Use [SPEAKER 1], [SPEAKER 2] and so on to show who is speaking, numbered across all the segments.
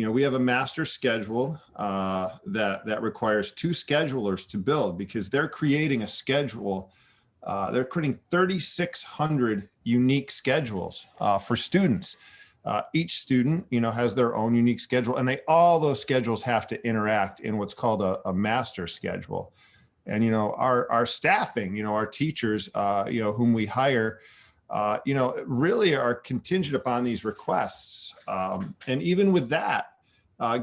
[SPEAKER 1] we have a master schedule that requires 2 schedulers to build, because they're creating a schedule. They're creating 3,600 unique schedules for students. Each student, has their own unique schedule, and all those schedules have to interact in what's called a master schedule. And, our staffing, our teachers, whom we hire, really are contingent upon these requests. And even with that,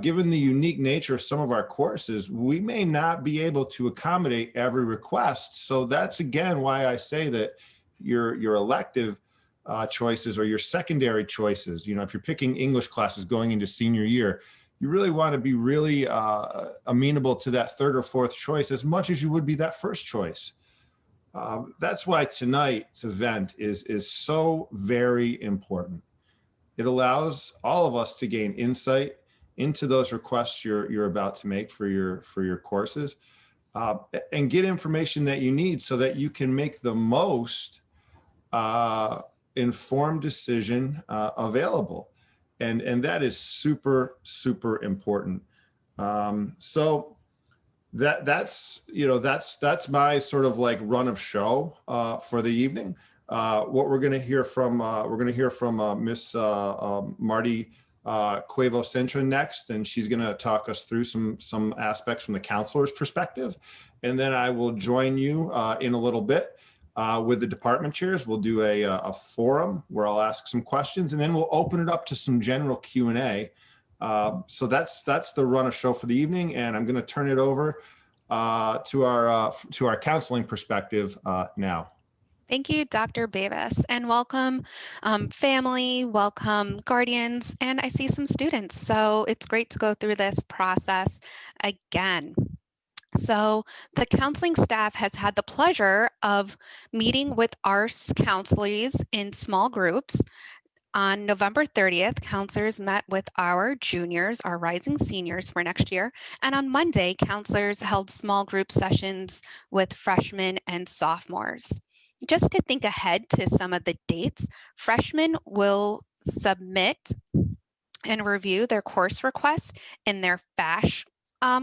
[SPEAKER 1] given the unique nature of some of our courses, we may not be able to accommodate every request. So that's, again, why I say that your elective choices, or your secondary choices, if you're picking English classes going into senior year, you really want to be really amenable to that 3rd or 4th choice as much as you would be that 1st choice. That's why tonight's event is so very important. It allows all of us to gain insight into those requests you're about to make for your courses, and get information that you need so that you can make the most informed decision available. And that is super, super important. So that's my sort of like run of show for the evening. What we're going to hear from Miss Marty Cuevo Centra next, and she's going to talk us through some aspects from the counselor's perspective. And then I will join you in a little bit with the department chairs. We'll do a forum where I'll ask some questions, and then we'll open it up to some general Q&A. So that's the run of show for the evening, and I'm going to turn it over to our counseling perspective now.
[SPEAKER 2] Thank you, Dr. Babis, and welcome family, welcome guardians, and I see some students. So it's great to go through this process again. So the counseling staff has had the pleasure of meeting with our counselors in small groups. On November 30th, counselors met with our juniors, our rising seniors for next year. And on Monday, counselors held small group sessions with freshmen and sophomores. Just to think ahead to some of the dates, freshmen will submit and review their course requests in their FASH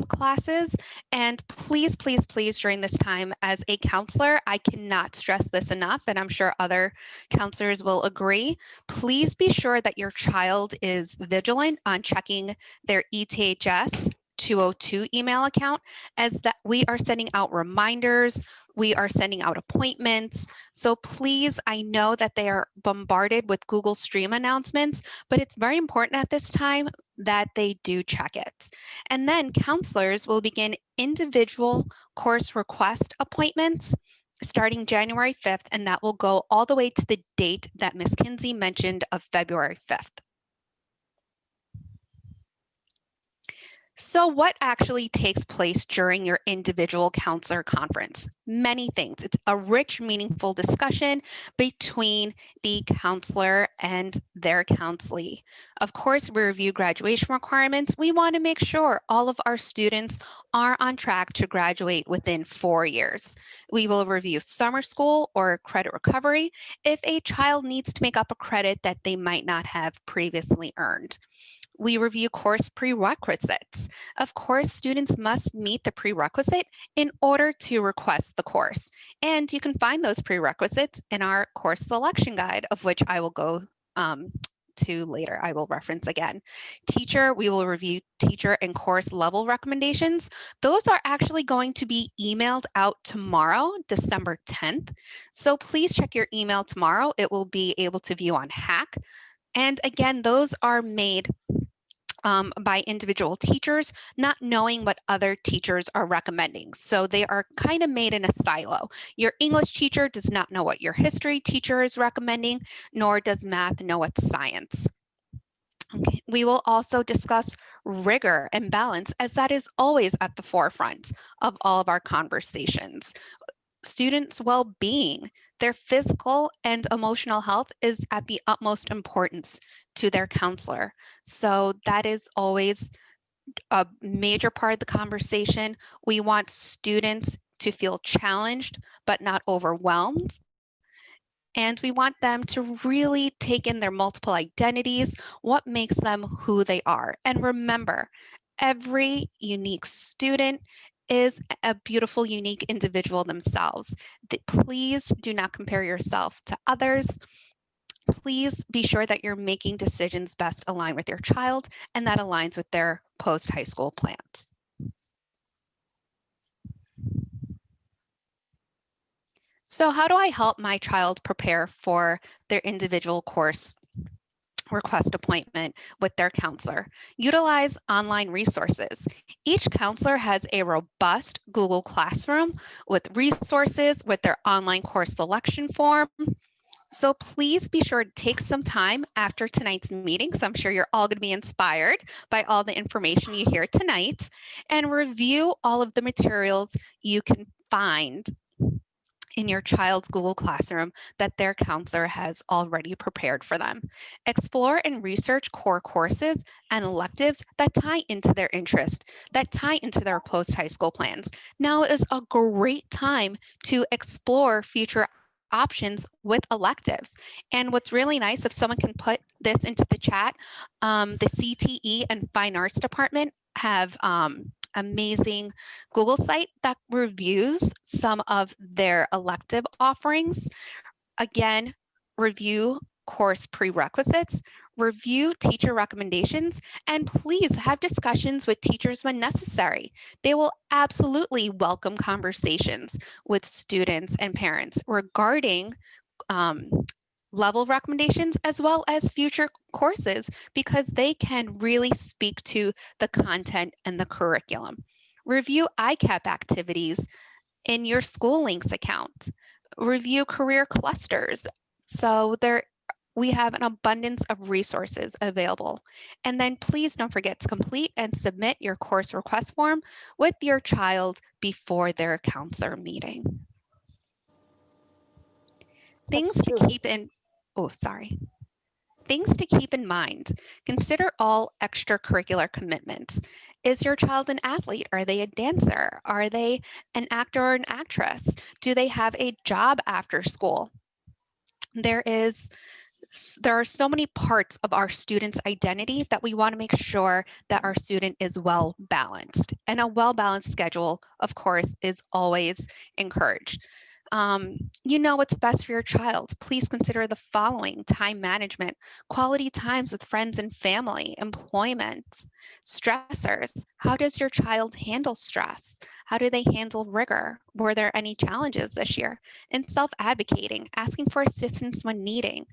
[SPEAKER 2] classes. And please, please, please, during this time as a counselor, I cannot stress this enough, and I'm sure other counselors will agree. Please be sure that your child is vigilant on checking their ETHS 202 email account, as that we are sending out reminders, we are sending out appointments. So please, I know that they are bombarded with Google Stream announcements, but it's very important at this time that they do check it. And then counselors will begin individual course request appointments starting January 5th, and that will go all the way to the date that Ms. Kinsey mentioned of February 5th. So what actually takes place during your individual counselor conference? Many things. It's a rich, meaningful discussion between the counselor and their counselee. Of course, we review graduation requirements. We want to make sure all of our students are on track to graduate within 4 years. We will review summer school or credit recovery if a child needs to make up a credit that they might not have previously earned. We review course prerequisites. Of course, students must meet the prerequisite in order to request the course. And you can find those prerequisites in our course selection guide, of which I will go to later. I will reference again. Teacher, we will review teacher and course level recommendations. Those are actually going to be emailed out tomorrow, December 10th. So please check your email tomorrow. It will be able to view on Hack. And again, those are made by individual teachers, not knowing what other teachers are recommending. So they are kind of made in a silo. Your English teacher does not know what your history teacher is recommending, nor does math know what's science. Okay. We will also discuss rigor and balance, as that is always at the forefront of all of our conversations. Students' well-being, their physical and emotional health is at the utmost importance to their counselor. So that is always a major part of the conversation. We want students to feel challenged, but not overwhelmed. And we want them to really take in their multiple identities, what makes them who they are. And remember, every unique student is a beautiful, unique individual themselves. Please do not compare yourself to others. Please be sure that you're making decisions best aligned with your child and that aligns with their post-high school plans. So how do I help my child prepare for their individual course request appointment with their counselor? Utilize online resources. Each counselor has a robust Google Classroom with resources with their online course selection form. So please be sure to take some time after tonight's meeting, so I'm sure you're all going to be inspired by all the information you hear tonight, and review all of the materials you can find in your child's Google Classroom that their counselor has already prepared for them. Explore and research core courses and electives that tie into their interest, that tie into their post-high school plans. Now is a great time to explore future options with electives. And what's really nice, if someone can put this into the chat, the CTE and Fine Arts Department have amazing Google site that reviews some of their elective offerings. Again, review course prerequisites, review teacher recommendations, and please have discussions with teachers when necessary. They will absolutely welcome conversations with students and parents regarding level recommendations as well as future courses because they can really speak to the content and the curriculum. Review ICAP activities in your School Links account. Review career clusters. So we have an abundance of resources available. And then please don't forget to complete and submit your course request form with your child before their counselor meeting. Things to keep in mind. Consider all extracurricular commitments. Is your child an athlete? Are they a dancer? Are they an actor or an actress? Do they have a job after school? There are so many parts of our student's identity that we want to make sure that our student is well balanced. And a well-balanced schedule, of course, is always encouraged. You know what's best for your child. Please consider the following: time management, quality times with friends and family, employment, stressors. How does your child handle stress? How do they handle rigor? Were there any challenges this year? And self-advocating, asking for assistance when needing,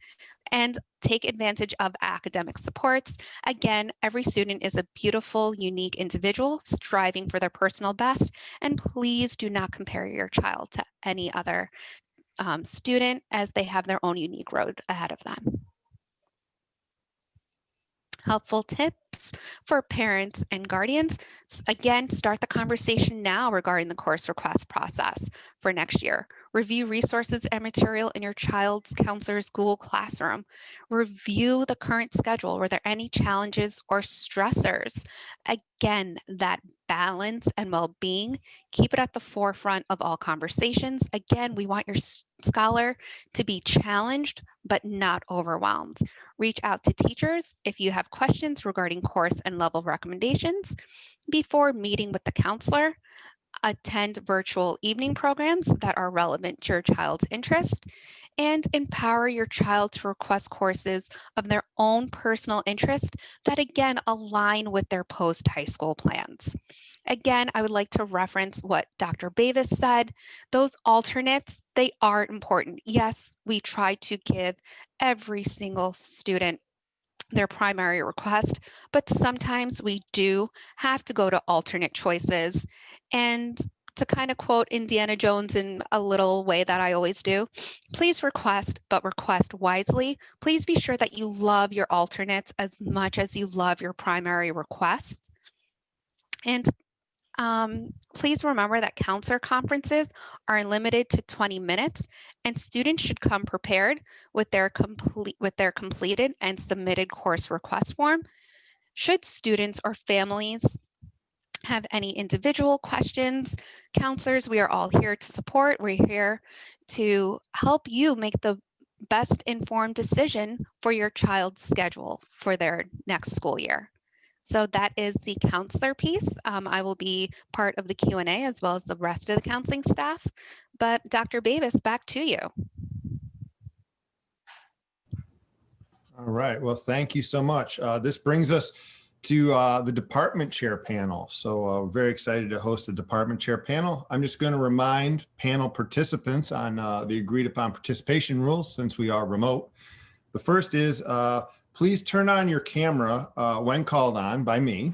[SPEAKER 2] and take advantage of academic supports. Again, every student is a beautiful, unique individual striving for their personal best, and please do not compare your child to any other student as they have their own unique road ahead of them. Helpful tips for parents and guardians. Again, start the conversation now regarding the course request process for next year. Review resources and material in your child's counselor's Google Classroom. Review the current schedule. Were there any challenges or stressors? Again, that balance and well-being, keep it at the forefront of all conversations. Again, we want your scholar to be challenged, but not overwhelmed. Reach out to teachers if you have questions regarding course and level recommendations before meeting with the counselor. Attend virtual evening programs that are relevant to your child's interest, and empower your child to request courses of their own personal interest that again align with their post-high school plans. Again, I would like to reference what Dr. Babis said. Those alternates, they are important. Yes, we try to give every single student their primary request, but sometimes we do have to go to alternate choices. And to kind of quote Indiana Jones in a little way that I always do, please request, but request wisely. Please be sure that you love your alternates as much as you love your primary requests. And please remember that counselor conferences are limited to 20 minutes, and students should come prepared with their completed and submitted course request form. Should students or families have any individual questions, counselors, we are all here to support. We're here to help you make the best informed decision for your child's schedule for their next school year. So that is the counselor piece. I will be part of the Q&A as well as the rest of the counseling staff. But Dr. Babis, back to you.
[SPEAKER 1] All right. Well, thank you so much. This brings us to the department chair panel. So we're very excited to host the department chair panel. I'm just going to remind panel participants on the agreed upon participation rules since we are remote. The first is please turn on your camera when called on by me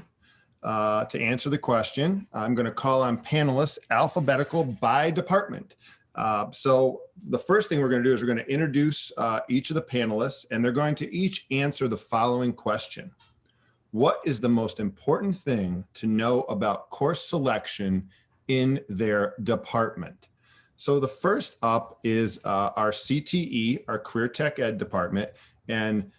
[SPEAKER 1] to answer the question. I'm going to call on panelists alphabetical by department. So the first thing we're going to do is we're going to introduce each of the panelists, and they're going to each answer the following question. What is the most important thing to know about course selection in their department? So the first up is our CTE, our Career Tech Ed department, and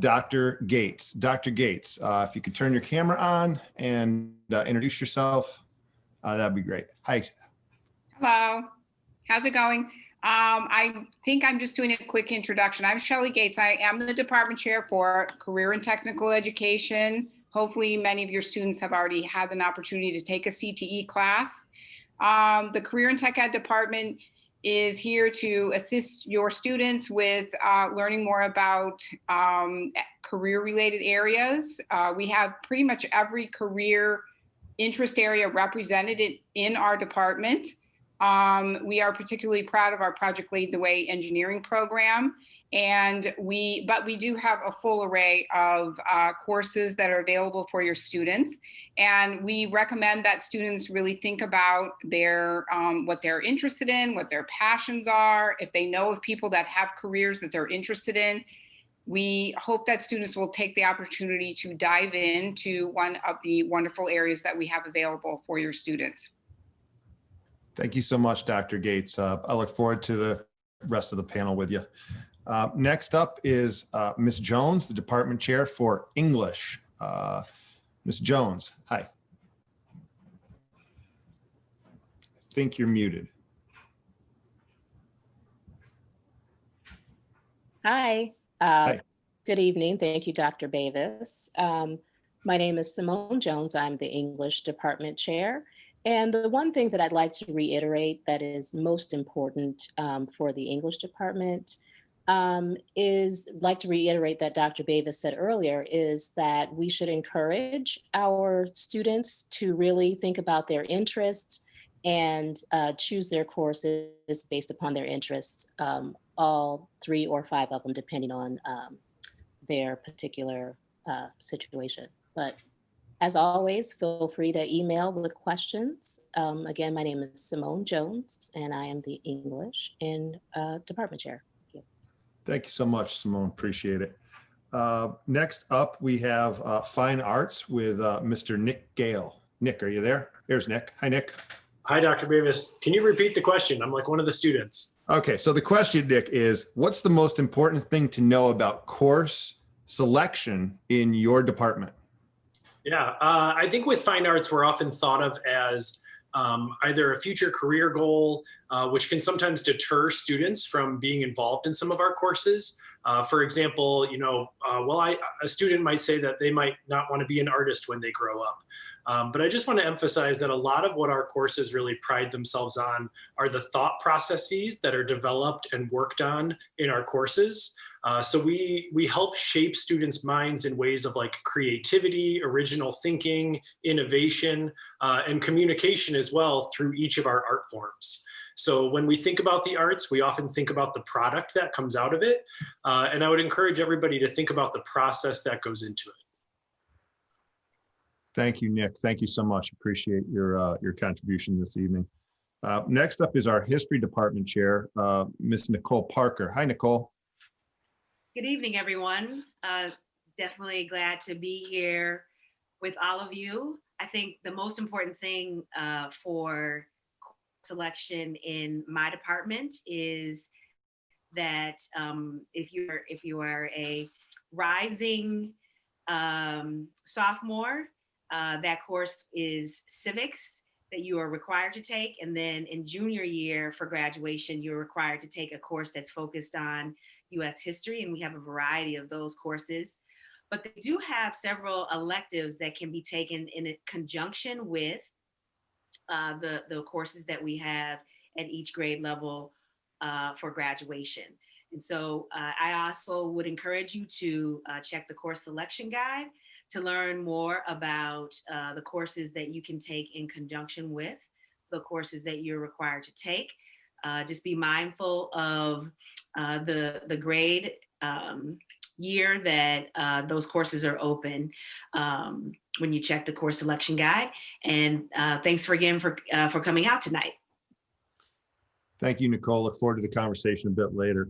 [SPEAKER 1] Dr. Gates. Dr. Gates, if you could turn your camera on and introduce yourself, that'd be great. Hi.
[SPEAKER 3] Hello. How's it going? I think I'm just doing a quick introduction. I'm Shelley Gates. I am the department chair for Career and Technical Education. Hopefully many of your students have already had an opportunity to take a CTE class. The Career and Tech Ed department is here to assist your students with learning more about career-related areas. We have pretty much every career interest area represented in our department. We are particularly proud of our Project Lead the Way engineering program. But we do have a full array of courses that are available for your students. And we recommend that students really think about their what they're interested in, what their passions are, if they know of people that have careers that they're interested in. We hope that students will take the opportunity to dive into one of the wonderful areas that we have available for your students.
[SPEAKER 1] Thank you so much, Dr. Gates. I look forward to the rest of the panel with you. Next up is Ms. Jones, the department chair for English. Ms. Jones, hi. I think you're muted.
[SPEAKER 4] Hi.
[SPEAKER 1] Hi.
[SPEAKER 4] Good evening. Thank you, Dr. Babis. My name is Simone Jones. I'm the English department chair. And the one thing that I'd like to reiterate that is most important for the English department is like to reiterate that Dr. Babis said earlier is that we should encourage our students to really think about their interests and choose their courses based upon their interests, all 3 or 5 of them, depending on their particular situation. But as always, feel free to email with questions. Again, my name is Simone Jones, and I am the English and department chair. Thank you.
[SPEAKER 1] Thank you so much, Simone. Appreciate it. Next up, we have Fine Arts with Mr. Nick Gale. Nick, are you there? Here's Nick. Hi, Nick.
[SPEAKER 5] Hi, Dr. Babis. Can you repeat the question? I'm like one of the students.
[SPEAKER 1] Okay, so the question, Nick, is what's the most important thing to know about course selection in your department?
[SPEAKER 5] Yeah, I think with fine arts, we're often thought of as either a future career goal, which can sometimes deter students from being involved in some of our courses. For example, a student might say that they might not want to be an artist when they grow up. But I just want to emphasize that a lot of what our courses really pride themselves on are the thought processes that are developed and worked on in our courses. So we help shape students' minds in ways of like creativity, original thinking, innovation, and communication as well through each of our art forms. So when we think about the arts, we often think about the product that comes out of it. And I would encourage everybody to think about the process that goes into it.
[SPEAKER 1] Thank you, Nick. Thank you so much. Appreciate your contribution this evening. Next up is our history department chair, Ms. Nicole Parker. Hi, Nicole.
[SPEAKER 6] Good evening, everyone. Definitely glad to be here with all of you. I think the most important thing for selection in my department is that if you are a rising sophomore, that course is civics that you are required to take. And then in junior year for graduation, you're required to take a course that's focused on US history, and we have a variety of those courses. But they do have several electives that can be taken in conjunction with the courses that we have at each grade level for graduation. And so I also would encourage you to check the course selection guide to learn more about the courses that you can take in conjunction with the courses that you're required to take. Just be mindful of the grade year that those courses are open when you check the course selection guide. And thanks again for coming out tonight.
[SPEAKER 1] Thank you, Nicole. Look forward to the conversation a bit later.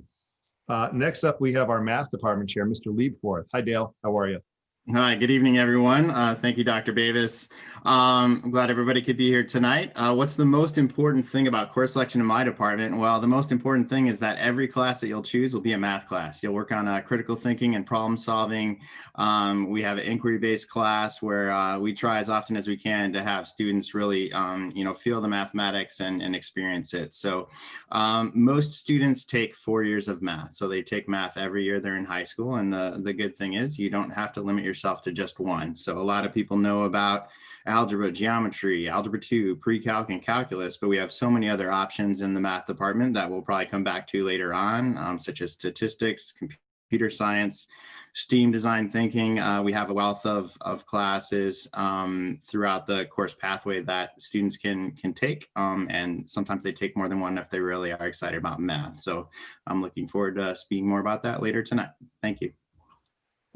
[SPEAKER 1] Next up, we have our math department chair, Mr. Liebforth. Hi, Dale. How are you?
[SPEAKER 7] Hi, good evening, everyone. Thank you, Dr. Babis. I'm glad everybody could be here tonight. What's the most important thing about course selection in my department? Well, the most important thing is that every class that you'll choose will be a math class. You'll work on critical thinking and problem solving. We have an inquiry-based class where we try as often as we can to have students really, feel the mathematics and experience it. So most students take 4 years of math. So they take math every year they're in high school. And the good thing is you don't have to limit yourself to just one. So a lot of people know about algebra, geometry, algebra 2, pre-calc, and calculus, but we have so many other options in the math department that we'll probably come back to later on, such as statistics, computer science, STEAM design thinking. We have a wealth of classes throughout the course pathway that students can take, and sometimes they take more than one if they really are excited about math. So I'm looking forward to speaking more about that later tonight. Thank you.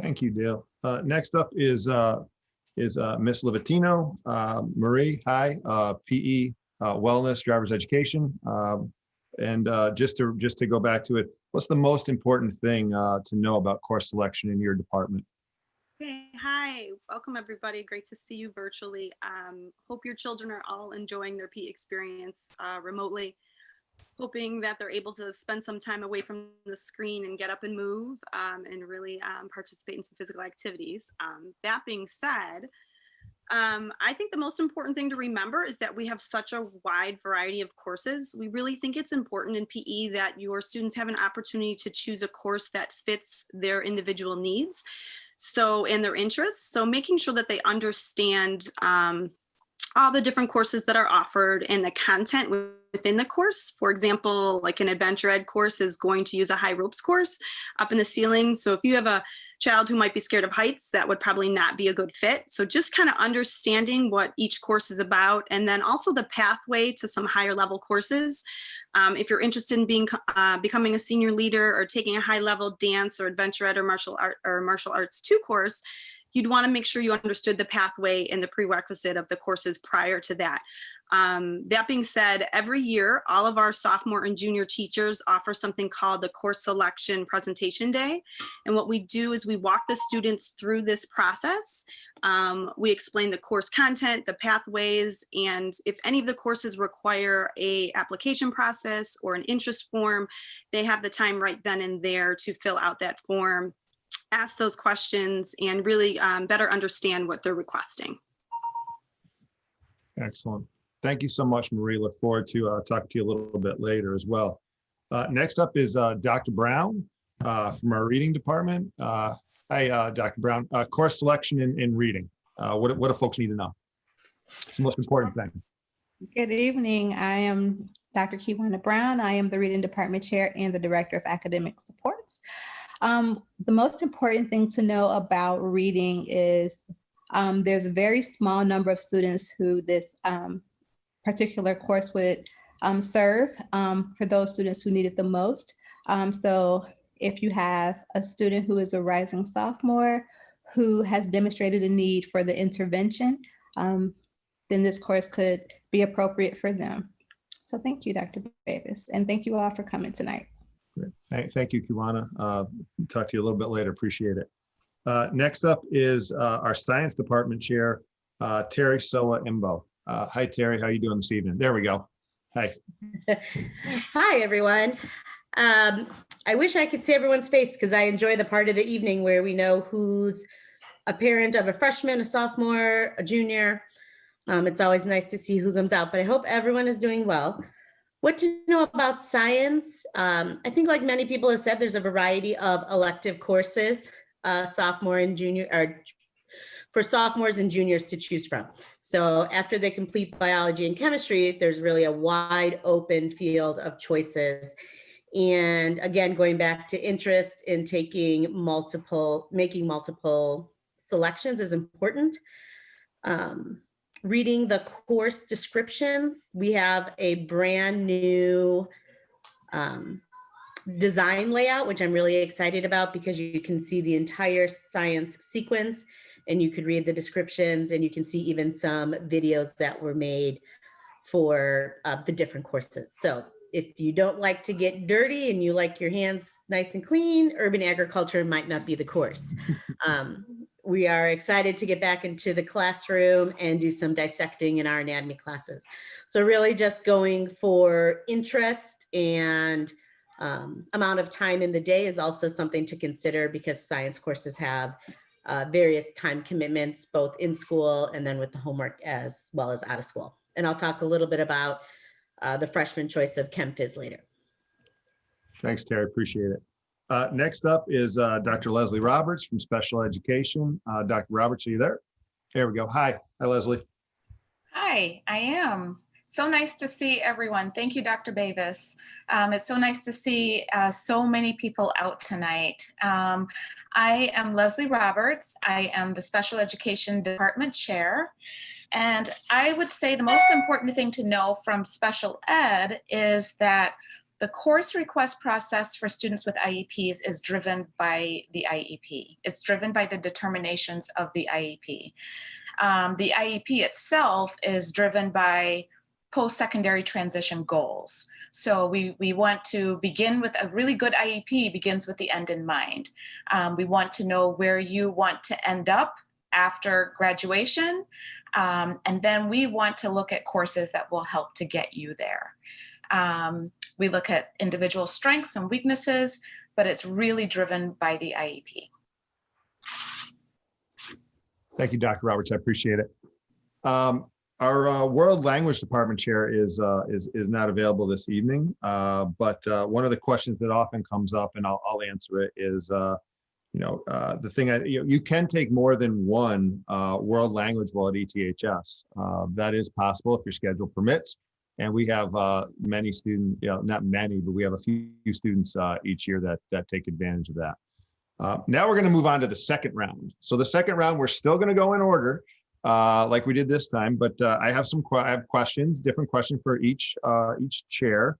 [SPEAKER 1] Thank you, Dale. Next up is Miss Livatino. Marie, hi, PE, wellness, driver's education. And just to go back to it, what's the most important thing to know about course selection in your department?
[SPEAKER 8] Okay, hi, welcome everybody. Great to see you virtually. Hope your children are all enjoying their PE experience remotely. Hoping that they're able to spend some time away from the screen and get up and move and really participate in some physical activities. That being said, I think the most important thing to remember is that we have such a wide variety of courses. We really think it's important in PE that your students have an opportunity to choose a course that fits their individual needs and their interests. So making sure that they understand all the different courses that are offered and the content within the course. For example, like an adventure ed course is going to use a high ropes course up in the ceiling. So if you have a child who might be scared of heights, that would probably not be a good fit. So just kind of understanding what each course is about, and then also the pathway to some higher level courses. If you're interested in becoming a senior leader or taking a high level dance or adventure ed or martial arts 2 course, you'd want to make sure you understood the pathway and the prerequisite of the courses prior to that. That being said, every year, all of our sophomore and junior teachers offer something called the Course Selection Presentation Day. And what we do is we walk the students through this process. We explain the course content, the pathways, and if any of the courses require an application process or an interest form, they have the time right then and there to fill out that form, ask those questions, and really better understand what they're requesting.
[SPEAKER 1] Excellent. Thank you so much, Marie. Look forward to talking to you a little bit later as well. Next up is Dr. Brown from our reading department. Hi, Dr. Brown. Course selection in reading. What do folks need to know? It's the most important thing.
[SPEAKER 9] Good evening. I am Dr. Kiwana Brown. I am the reading department chair and the director of academic supports. The most important thing to know about reading is there's a very small number of students who this particular course would serve for those students who need it the most. So if you have a student who is a rising sophomore who has demonstrated a need for the intervention, then this course could be appropriate for them. So thank you, Dr. Babis, and thank you all for coming tonight.
[SPEAKER 1] Thank you, Kiwana. Talk to you a little bit later. Appreciate it. Next up is our science department chair, Terry Soa Imbo. Hi, Terry. How are you doing this evening? There we go. Hi.
[SPEAKER 10] Hi, everyone. I wish I could see everyone's face because I enjoy the part of the evening where we know who's a parent of a freshman, a sophomore, a junior. It's always nice to see who comes out, but I hope everyone is doing well. What to know about science? I think like many people have said, there's a variety of elective courses, sophomore and junior, or for sophomores and juniors to choose from. So after they complete biology and chemistry, there's really a wide open field of choices. And again, going back to interest in making multiple selections is important. Reading the course descriptions, we have a brand new design layout, which I'm really excited about because you can see the entire science sequence and you could read the descriptions and you can see even some videos that were made for the different courses. So if you don't like to get dirty and you like your hands nice and clean, urban agriculture might not be the course. We are excited to get back into the classroom and do some dissecting in our anatomy classes. So really just going for interest and amount of time in the day is also something to consider because science courses have various time commitments, both in school and then with the homework as well as out of school. And I'll talk a little bit about the freshman choice of Chem Phys later.
[SPEAKER 1] Thanks, Terry. Appreciate it. Next up is Dr. Leslie Roberts from Special Education. Dr. Roberts, are you there? There we go. Hi. Hi, Leslie.
[SPEAKER 11] Hi, I am. So nice to see everyone. Thank you, Dr. Babis. It's so nice to see so many people out tonight. I am Leslie Roberts. I am the Special Education Department Chair. And I would say the most important thing to know from special ed is that the course request process for students with IEPs is driven by the IEP. It's driven by the determinations of the IEP. The IEP itself is driven by post-secondary transition goals. So we want to begin with a really good IEP begins with the end in mind. We want to know where you want to end up after graduation. And then we want to look at courses that will help to get you there. We look at individual strengths and weaknesses, but it's really driven by the IEP.
[SPEAKER 1] Thank you, Dr. Roberts. I appreciate it. Our World Language Department Chair is not available this evening, but one of the questions that often comes up, and I'll answer it, is the thing you can take more than one world language while at ETHS. That is possible if your schedule permits. And we have many students, not many, but we have a few students each year that take advantage of that. Now we're going to move on to the second round. So the second round, we're still going to go in order like we did this time, but I have questions, different questions for each chair,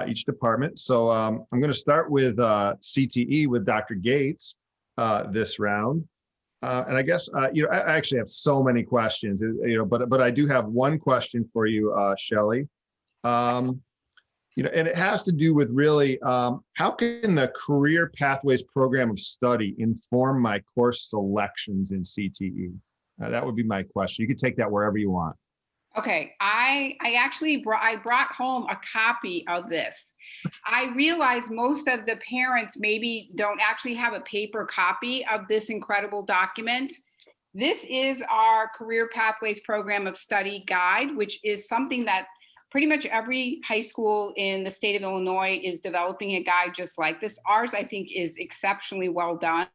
[SPEAKER 1] each department. So I'm going to start with CTE with Dr. Gates this round. And I guess, I actually have so many questions, but I do have one question for you, Shelley. And it has to do with really, how can the Career Pathways Program of Study inform my course selections in CTE? That would be my question. You can take that wherever you want.
[SPEAKER 3] Okay, I actually brought home a copy of this. I realize most of the parents maybe don't actually have a paper copy of this incredible document. This is our Career Pathways Program of Study guide, which is something that pretty much every high school in the state of Illinois is developing a guide just like this. Ours, I think, is exceptionally well done.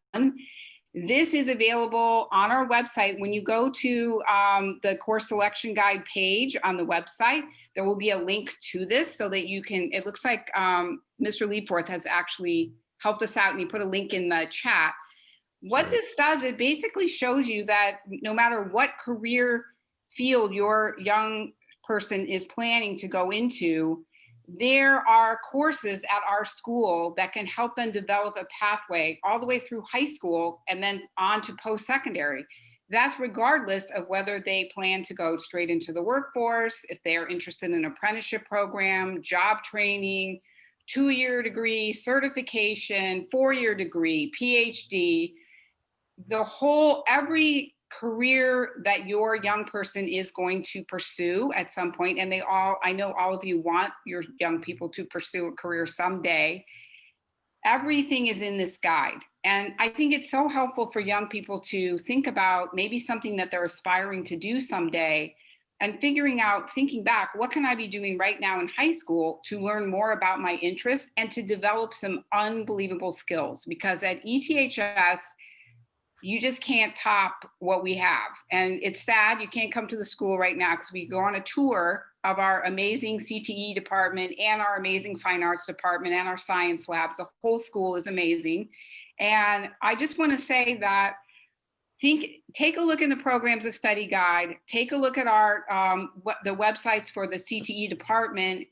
[SPEAKER 3] This is available on our website. When you go to the course selection guide page on the website, there will be a link to this so that you can, it looks like Mr. Leapforth has actually helped us out and he put a link in the chat. What this does, it basically shows you that no matter what career field your young person is planning to go into, there are courses at our school that can help them develop a pathway all the way through high school and then on to post-secondary. That's regardless of whether they plan to go straight into the workforce, if they're interested in an apprenticeship program, job training, 2-year degree, certification, 4-year degree, PhD, every career that your young person is going to pursue at some point, and I know all of you want your young people to pursue a career someday. Everything is in this guide. And I think it's so helpful for young people to think about maybe something that they're aspiring to do someday, and thinking back, what can I be doing right now in high school to learn more about my interests and to develop some unbelievable skills? Because at ETHS, you just can't top what we have. And it's sad you can't come to the school right now because we go on a tour of our amazing CTE department and our amazing fine arts department and our science labs. The whole school is amazing. And I just want to say that take a look in the programs of study guide, take a look at our the websites for the CTE department.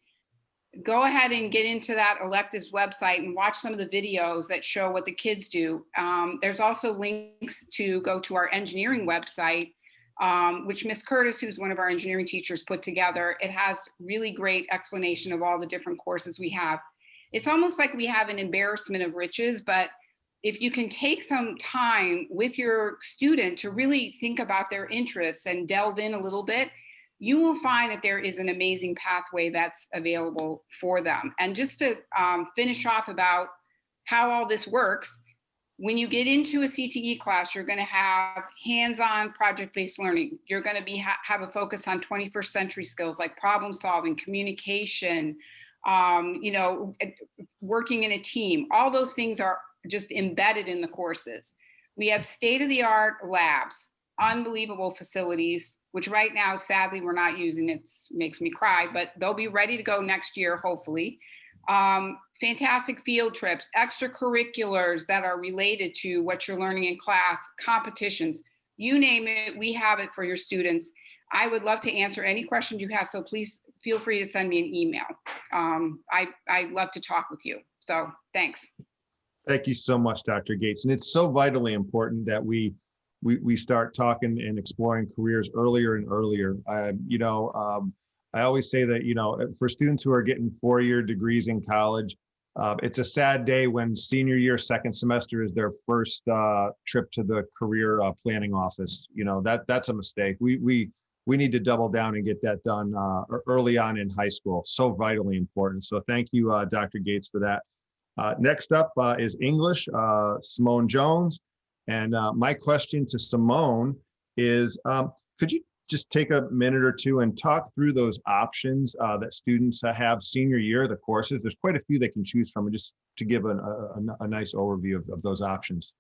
[SPEAKER 3] Go ahead and get into that electives website and watch some of the videos that show what the kids do. There's also links to go to our engineering website, which Miss Curtis, who's one of our engineering teachers, put together. It has really great explanation of all the different courses we have. It's almost like we have an embarrassment of riches, but if you can take some time with your student to really think about their interests and delve in a little bit, you will find that there is an amazing pathway that's available for them. And just to finish off about how all this works, when you get into a CTE class, you're going to have hands-on project-based learning. You're going to have a focus on 21st century skills like problem solving, communication, working in a team. All those things are just embedded in the courses. We have state-of-the-art labs, unbelievable facilities, which right now, sadly, we're not using. It makes me cry, but they'll be ready to go next year, hopefully. Fantastic field trips, extracurriculars that are related to what you're learning in class, competitions, you name it, we have it for your students. I would love to answer any questions you have, so please feel free to send me an email. I'd love to talk with you, so thanks.
[SPEAKER 1] Thank you so much, Dr. Gates. And it's so vitally important that we start talking and exploring careers earlier and earlier. I always say that, for students who are getting 4-year degrees in college, it's a sad day when senior year, second semester is their first trip to the career planning office. That's a mistake. We need to double down and get that done early on in high school. So vitally important. So thank you, Dr. Gates, for that. Next up is English, Simone Jones. And my question to Simone is, could you just take a minute or two and talk through those options that students have senior year, the courses? There's quite a few they can choose from, and just to give a nice overview of those options.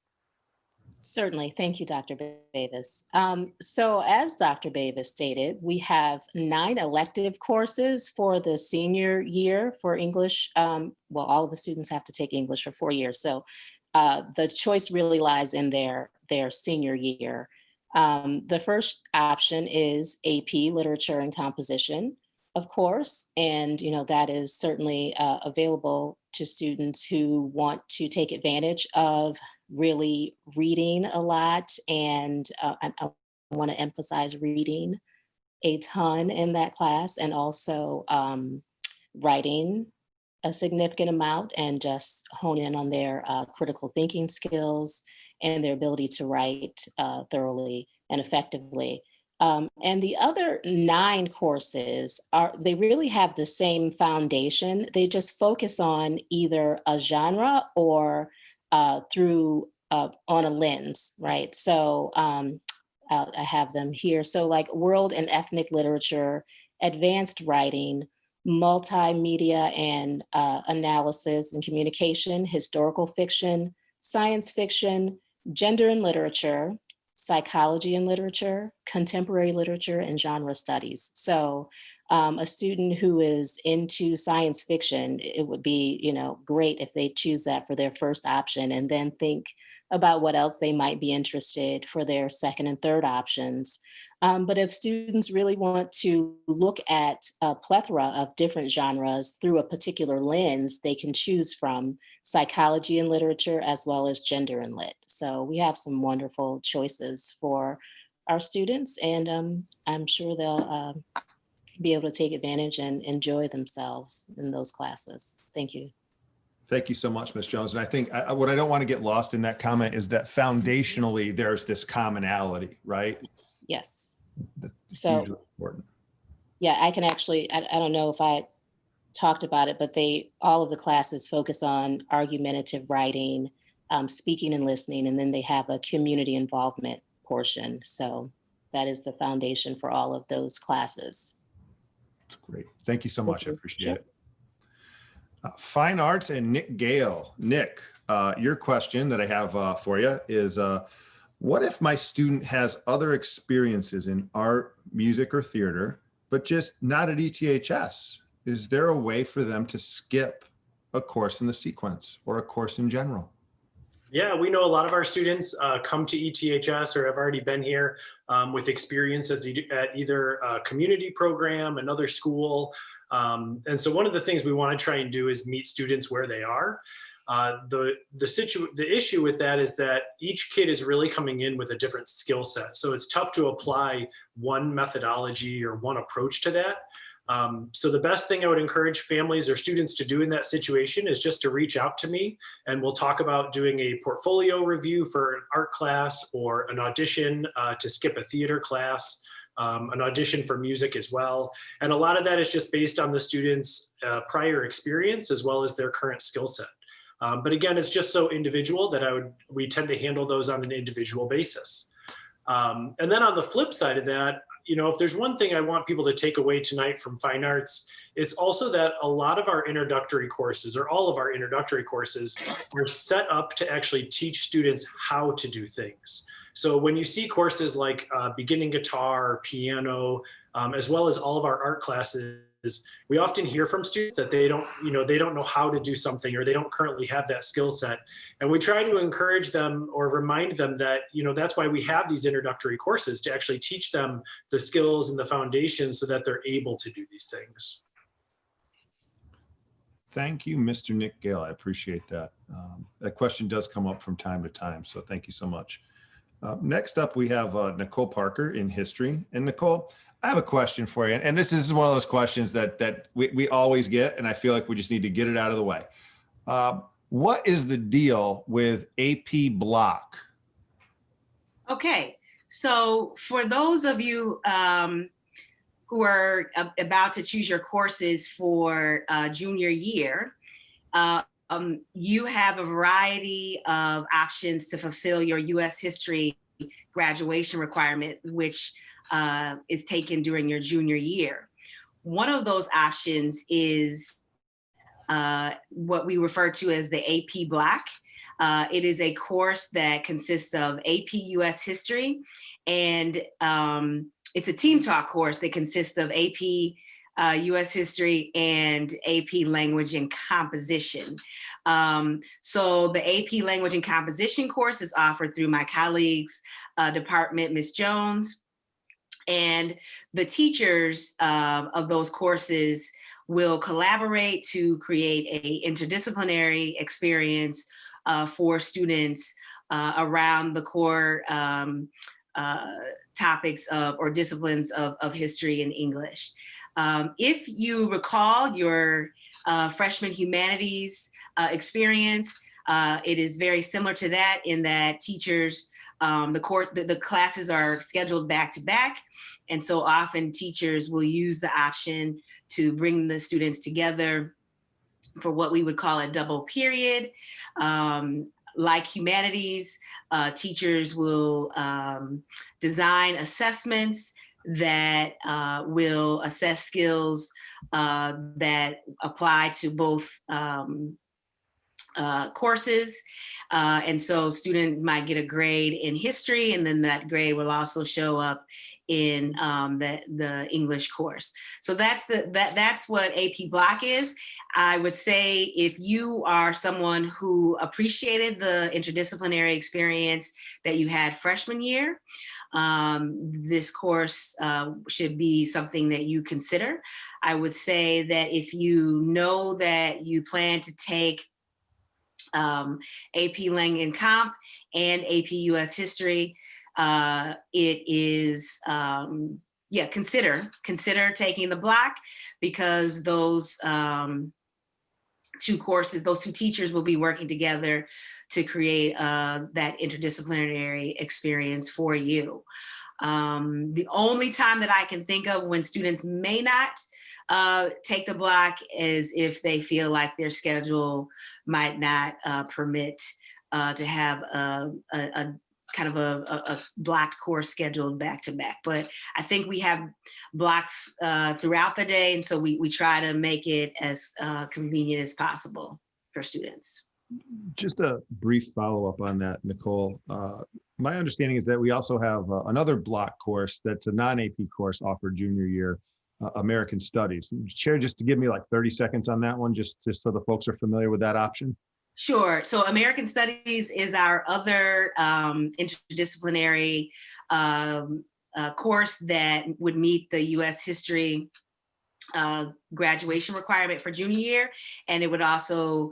[SPEAKER 4] Certainly. Thank you, Dr. Babis. So as Dr. Babis stated, we have 9 elective courses for the senior year for English. Well, all of the students have to take English for 4 years. So the choice really lies in their senior year. The first option is AP, Literature and Composition, of course. And, that is certainly available to students who want to take advantage of really reading a lot. And I want to emphasize reading a ton in that class, and also writing a significant amount, and just hone in on their critical thinking skills and their ability to write thoroughly and effectively. And the other 9 courses they really have the same foundation. They just focus on either a genre or through on a lens, right? So I have them here. So like world and ethnic literature, advanced writing, multimedia and analysis and communication, historical fiction, science fiction, gender and literature, psychology and literature, contemporary literature, and genre studies. So a student who is into science fiction, it would be, great if they choose that for their first option, and then think about what else they might be interested for their second and third options. But if students really want to look at a plethora of different genres through a particular lens, they can choose from psychology and literature as well as gender and lit. So we have some wonderful choices for our students, and I'm sure they'll be able to take advantage and enjoy themselves in those classes. Thank you.
[SPEAKER 1] Thank you so much, Ms. Jones. And I think what I don't want to get lost in that comment is that foundationally there's this commonality, right?
[SPEAKER 4] Yes.
[SPEAKER 1] That's
[SPEAKER 4] so
[SPEAKER 1] hugely important.
[SPEAKER 4] Yeah, I can actually, I don't know if I talked about it, but all of the classes focus on argumentative writing, speaking and listening, and then they have a community involvement portion. So that is the foundation for all of those classes.
[SPEAKER 1] That's great. Thank you so much. I
[SPEAKER 4] Sure.
[SPEAKER 1] appreciate it. Fine Arts and Nick Gale. Nick, your question that I have for you is, what if my student has other experiences in art, music, or theater, but just not at ETHS? Is there a way for them to skip a course in the sequence or a course in general?
[SPEAKER 5] Yeah, we know a lot of our students come to ETHS or have already been here with experience at either a community program, another school. And so one of the things we want to try and do is meet students where they are. The issue with that is that each kid is really coming in with a different skill set. So it's tough to apply one methodology or one approach to that. So the best thing I would encourage families or students to do in that situation is just to reach out to me, and we'll talk about doing a portfolio review for an art class, or an audition to skip a theater class, an audition for music as well. And a lot of that is just based on the students' prior experience as well as their current skill set. But again, it's just so individual that we tend to handle those on an individual basis. And then on the flip side of that, if there's one thing I want people to take away tonight from Fine Arts, it's also that a lot of our introductory courses, or all of our introductory courses, are set up to actually teach students how to do things. So when you see courses like beginning guitar, piano, as well as all of our art classes, we often hear from students that they don't know how to do something, or they don't currently have that skill set. And we try to encourage them or remind them that, that's why we have these introductory courses, to actually teach them the skills and the foundation so that they're able to do these things.
[SPEAKER 1] Thank you, Mr. Nick Gale. I appreciate that. That question does come up from time to time, so thank you so much. Next up, we have Nicole Parker in history. And Nicole, I have a question for you. And this is one of those questions that we always get, and I feel like we just need to get it out of the way. What is the deal with AP Block?
[SPEAKER 6] Okay, so for those of you who are about to choose your courses for junior year, you have a variety of options to fulfill your U.S. history graduation requirement, which is taken during your junior year. One of those options is what we refer to as the AP Block. It is a course that consists of AP U.S. history, and it's a team talk course that consists of AP U.S. history and AP language and composition. So the AP language and composition course is offered through my colleagues' department, Ms. Jones. And the teachers of those courses will collaborate to create an interdisciplinary experience for students around the core topics or disciplines of history and English. If you recall your freshman humanities experience, it is very similar to that, in that teachers, the classes are scheduled back to back. And so often teachers will use the option to bring the students together for what we would call a double period. Like humanities, teachers will design assessments that will assess skills that apply to both courses. And so student might get a grade in history, and then that grade will also show up in the English course. So that's what AP Block is. I would say if you are someone who appreciated the interdisciplinary experience that you had freshman year, this course should be something that you consider. I would say that if you know that you plan to take AP Lang and Comp and AP US History, it is, consider taking the block, because those two courses, those two teachers will be working together to create that interdisciplinary experience for you. The only time that I can think of when students may not take the block is if they feel like their schedule might not permit to have a kind of a blocked course scheduled back to back. But I think we have blocks throughout the day. And so we try to make it as convenient as possible for students.
[SPEAKER 1] Just a brief follow-up on that, Nicole. My understanding is that we also have another block course that's a non-AP course offered junior year, American Studies. Chair, just to give me like 30 seconds on that one, just so the folks are familiar with that option.
[SPEAKER 6] Sure. So American Studies is our other interdisciplinary course that would meet the U.S. history graduation requirement for junior year, and it would also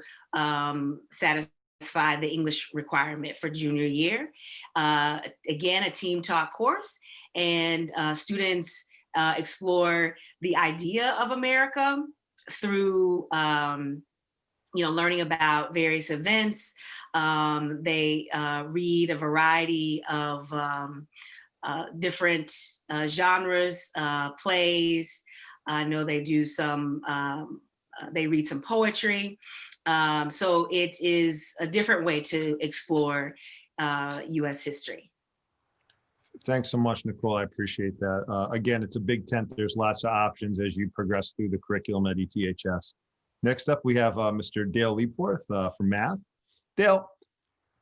[SPEAKER 6] satisfy the English requirement for junior year. Again, a team taught course, and students explore the idea of America through learning about various events. They read a variety of different genres, plays. I know they do they read some poetry. So it is a different way to explore U.S. history.
[SPEAKER 1] Thanks so much, Nicole. I appreciate that. Again, it's a big tent. There's lots of options as you progress through the curriculum at ETHS. Next up, we have Mr. Dale Leapforth from math. Dale,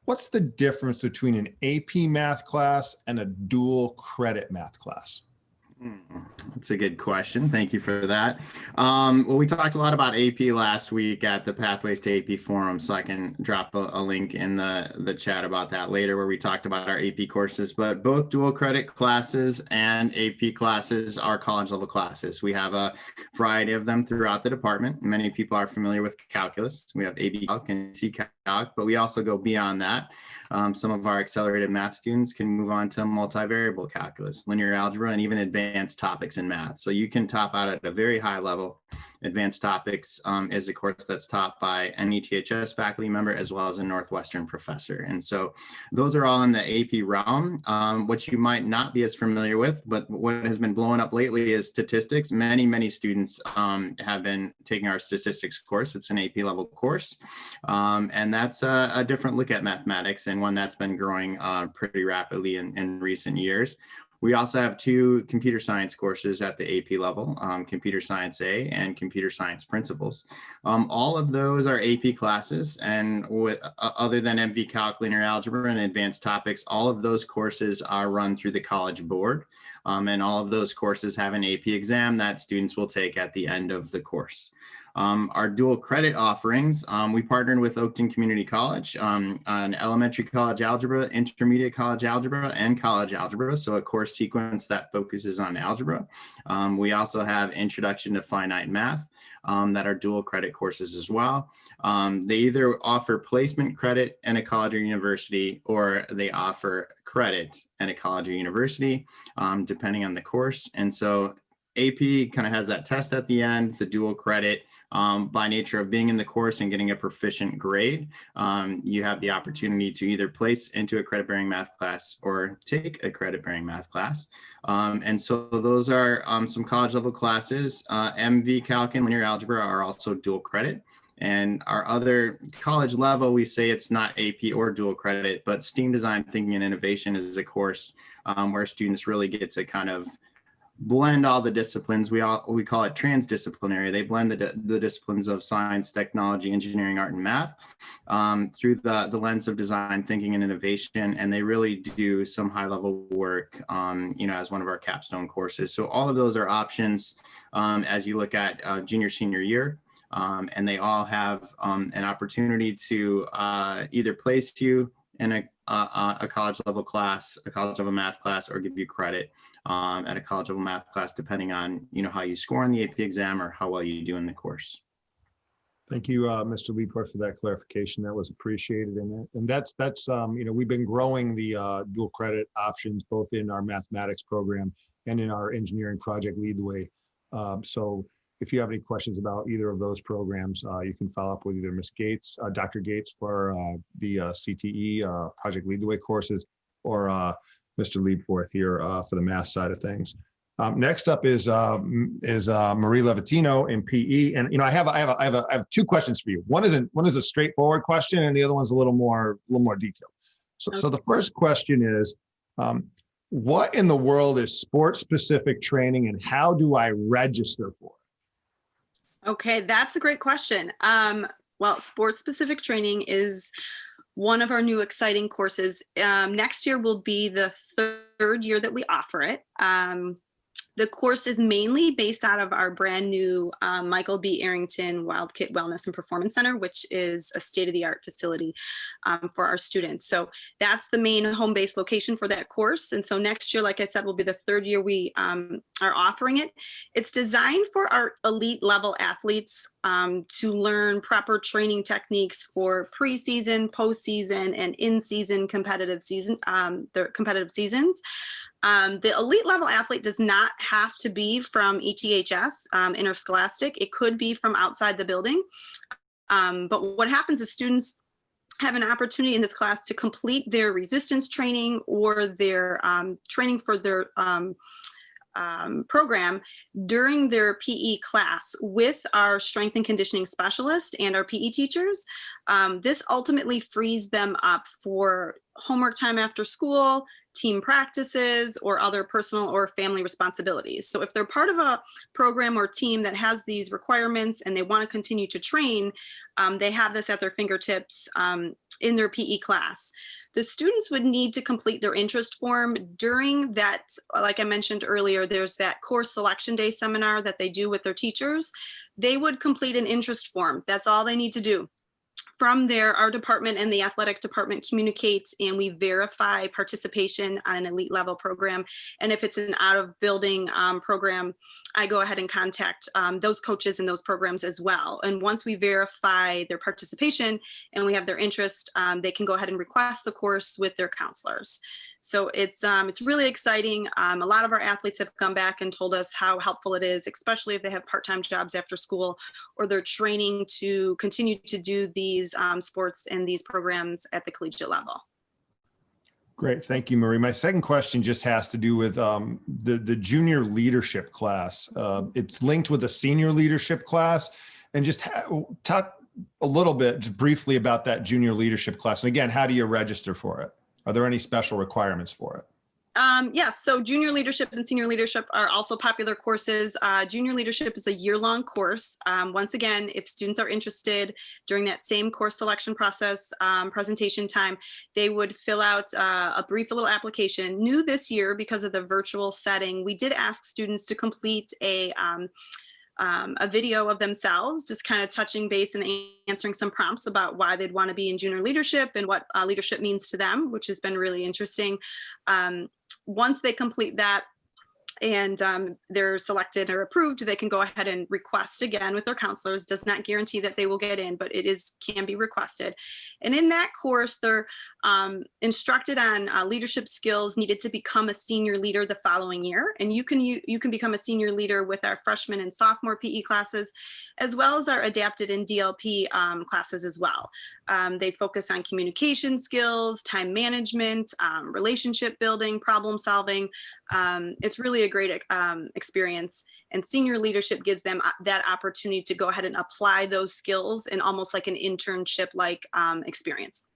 [SPEAKER 1] what's the difference between an AP math class and a dual credit math class?
[SPEAKER 7] That's a good question. Thank you for that. Well, we talked a lot about AP last week at the Pathways to AP Forum, so I can drop a link in the chat about that later, where we talked about our AP courses. But both dual credit classes and AP classes are college level classes. We have a variety of them throughout the department. Many people are familiar with calculus. We have AB Calc and C Calc, but we also go beyond that. Some of our accelerated math students can move on to multivariable calculus, linear algebra, and even advanced topics in math. So you can top out at a very high level. Advanced topics is a course that's taught by an ETHS faculty member as well as a Northwestern professor. And so those are all in the AP realm. What you might not be as familiar with, but what has been blowing up lately is statistics. Many students have been taking our statistics course. It's an AP level course. And that's a different look at mathematics, and one that's been growing pretty rapidly in recent years. We also have two computer science courses at the AP level, Computer Science A and Computer Science Principles. All of those are AP classes, and other than MV Calc, Linear Algebra, and Advanced Topics, all of those courses are run through the College Board, and all of those courses have an AP exam that students will take at the end of the course. Our dual credit offerings, we partnered with Oakton Community College on elementary college algebra, intermediate college algebra, and college algebra. So a course sequence that focuses on algebra. We also have Introduction to Finite Math that are dual credit courses as well. They either offer placement credit in a college or university, or they offer credit in a college or university, depending on the course. And so AP kind of has that test at the end, the dual credit. By nature of being in the course and getting a proficient grade, you have the opportunity to either place into a credit-bearing math class or take a credit-bearing math class. And so those are some college-level classes. MV Calc and Linear Algebra are also dual credit. And our other college level, we say it's not AP or dual credit, but STEAM Design Thinking and Innovation is a course where students really get to kind of blend all the disciplines. We call it transdisciplinary. They blend the disciplines of science, technology, engineering, art, and math through the lens of design thinking and innovation. And they really do some high level work, as one of our capstone courses. So all of those are options as you look at junior, senior year. And they all have an opportunity to either place you in a college level class, a college level math class, or give you credit at a college level math class, depending on how you score on the AP exam or how well you do in the course.
[SPEAKER 1] Thank you, Mr. Leaport, for that clarification. That was appreciated. And that's we've been growing the dual credit options both in our mathematics program and in our engineering project Lead the Way. So if you have any questions about either of those programs, you can follow up with either Ms. Gates, Dr. Gates for the CTE Project Lead the Way courses, or Mr. Leapforth here for the math side of things. Next up is Marie Levatino in PE, and I have two questions for you. One is a straightforward question, and the other one's a little more detailed. So the first question is, what in the world is sports-specific training and how do I register for it?
[SPEAKER 8] Okay, that's a great question. Well, sports-specific training is one of our new exciting courses. Next year will be the third year that we offer it. The course is mainly based out of our brand new Michael B. Arrington Wild Kit Wellness and Performance Center, which is a state-of-the-art facility for our students. So that's the main home-based location for that course. And so next year, like I said, will be the third year we are offering it. It's designed for our elite level athletes to learn proper training techniques for preseason, postseason, and in-season competitive seasons. The elite level athlete does not have to be from ETHS, interscholastic. It could be from outside the building. But what happens is students have an opportunity in this class to complete their resistance training or their training for their program during their PE class with our strength and conditioning specialist and our PE teachers. This ultimately frees them up for homework time after school, team practices, or other personal or family responsibilities. So if they're part of a program or team that has these requirements and they want to continue to train, they have this at their fingertips in their PE class. The students would need to complete their interest form during that, like I mentioned earlier, there's that course selection day seminar that they do with their teachers. They would complete an interest form. That's all they need to do. From there, our department and the athletic department communicates and we verify participation on an elite level program. And if it's an out of building program, I go ahead and contact those coaches in those programs as well. And once we verify their participation and we have their interest, they can go ahead and request the course with their counselors. So it's really exciting. A lot of our athletes have come back and told us how helpful it is, especially if they have part-time jobs after school or they're training to continue to do these sports and these programs at the collegiate level.
[SPEAKER 1] Great, thank you, Marie. My second question just has to do with the junior leadership class. It's linked with a senior leadership class, and just talk a little bit, just briefly, about that junior leadership class. And again, how do you register for it? Are there any special requirements for it?
[SPEAKER 8] Yes, so junior leadership and senior leadership are also popular courses. Junior leadership is a year-long course. Once again, if students are interested during that same course selection process, presentation time, they would fill out a brief little application. New this year, because of the virtual setting, we did ask students to complete a video of themselves, just kind of touching base and answering some prompts about why they'd want to be in junior leadership and what leadership means to them, which has been really interesting. Once they complete that and they're selected or approved, they can go ahead and request again with their counselors. Does not guarantee that they will get in, but it can be requested. And in that course, they're instructed on leadership skills needed to become a senior leader the following year. And you can become a senior leader with our freshman and sophomore PE classes, as well as our adapted and DLP classes as well. They focus on communication skills, time management, relationship building, problem solving. It's really a great experience, and senior leadership gives them that opportunity to go ahead and apply those skills in almost like an internship-like experience.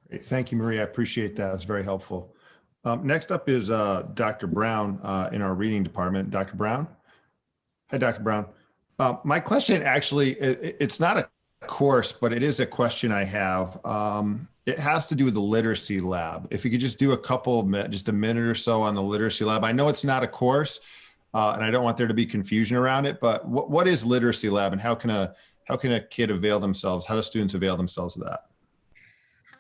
[SPEAKER 1] Great. Thank you, Maria. I appreciate that. It's very helpful. Next up is Dr. Brown in our reading department. Dr. Brown. Hi, Dr. Brown. My question actually, it's not a course, but it is a question I have. It has to do with the literacy lab. If you could just do just a minute or so on the literacy lab. I know it's not a course, and I don't want there to be confusion around it, but what is literacy lab, and how can a kid avail themselves? How do students avail themselves of that?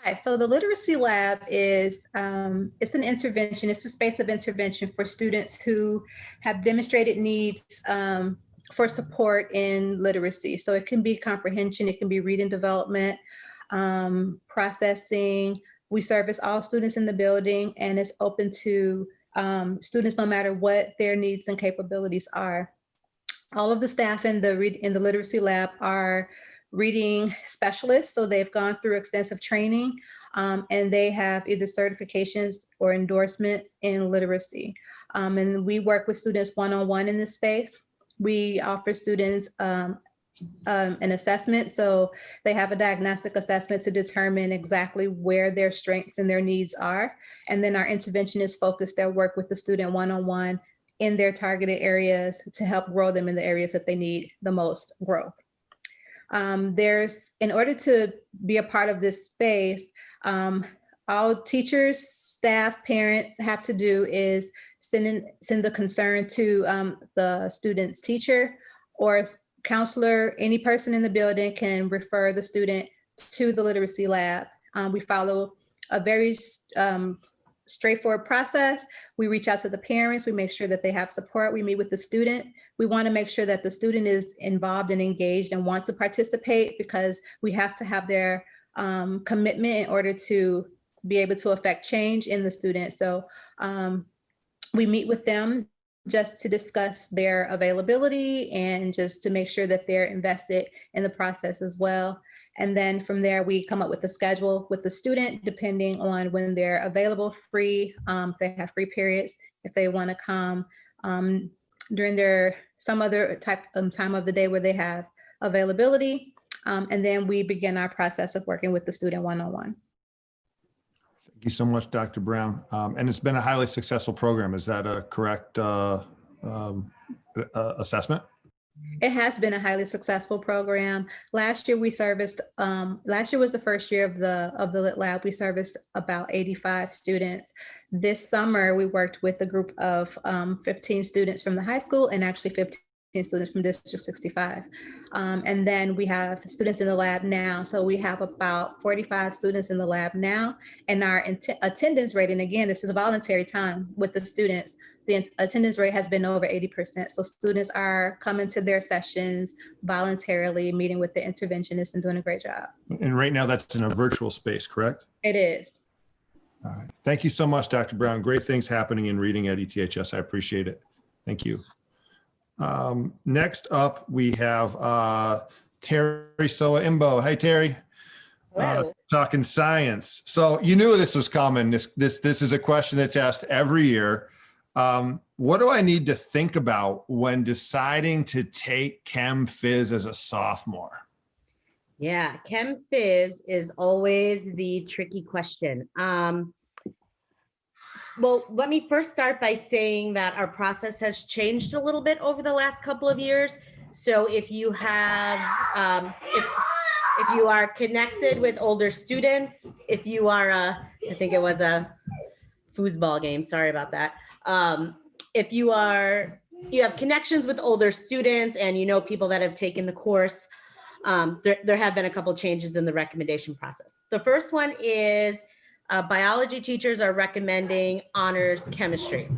[SPEAKER 9] Hi, so the literacy lab is, it's an intervention. It's a space of intervention for students who have demonstrated needs for support in literacy. So it can be comprehension, it can be reading development, processing. We service all students in the building, and it's open to students no matter what their needs and capabilities are. All of the staff in the literacy lab are reading specialists, so they've gone through extensive training, and they have either certifications or endorsements in literacy. And we work with students one-on-one in this space. We offer students an assessment. So they have a diagnostic assessment to determine exactly where their strengths and their needs are. And then our interventionists focus their work with the student one-on-one in their targeted areas to help grow them in the areas that they need the most growth. In order to be a part of this space, all teachers, staff, parents have to do is send the concern to the student's teacher or counselor. Any person in the building can refer the student to the literacy lab. We follow a very straightforward process. We reach out to the parents. We make sure that they have support. We meet with the student. We want to make sure that the student is involved and engaged and wants to participate, because we have to have their commitment in order to be able to affect change in the student. So we meet with them just to discuss their availability and just to make sure that they're invested in the process as well. And then from there, we come up with a schedule with the student, depending on when they're available, free, if they have free periods, if they want to come during some other time of the day where they have availability. And then we begin our process of working with the student one-on-one.
[SPEAKER 1] Thank you so much, Dr. Brown. And it's been a highly successful program. Is that a correct assessment?
[SPEAKER 9] It has been a highly successful program. Last year we serviced, last year was the first year of the Lit Lab. We serviced about 85 students. This summer we worked with a group of 15 students from the high school and actually 15 students from District 65. And then we have students in the lab now. So we have about 45 students in the lab now. And our attendance rate, and again, this is voluntary time with the students, the attendance rate has been over 80%. So students are coming to their sessions voluntarily, meeting with the interventionists and doing a great job.
[SPEAKER 1] And right now that's in a virtual space, correct?
[SPEAKER 9] It is.
[SPEAKER 1] All right. Thank you so much, Dr. Brown. Great things happening in reading at ETHS. I appreciate it. Thank you. Next up, we have Terry Soa Imbo. Hey, Terry.
[SPEAKER 10] Hello.
[SPEAKER 1] Talking science. So you knew this was coming. This is a question that's asked every year. What do I need to think about when deciding to take Chem Phys as a sophomore?
[SPEAKER 10] Yeah, Chem Phys is always the tricky question. Well, let me first start by saying that our process has changed a little bit over the last couple of years. So if you have, if you are connected with older students, if you are I think it was a foosball game, sorry about that. If you have connections with older students and you know people that have taken the course, there have been a couple changes in the recommendation process. The first one is biology teachers are recommending honors chemistry.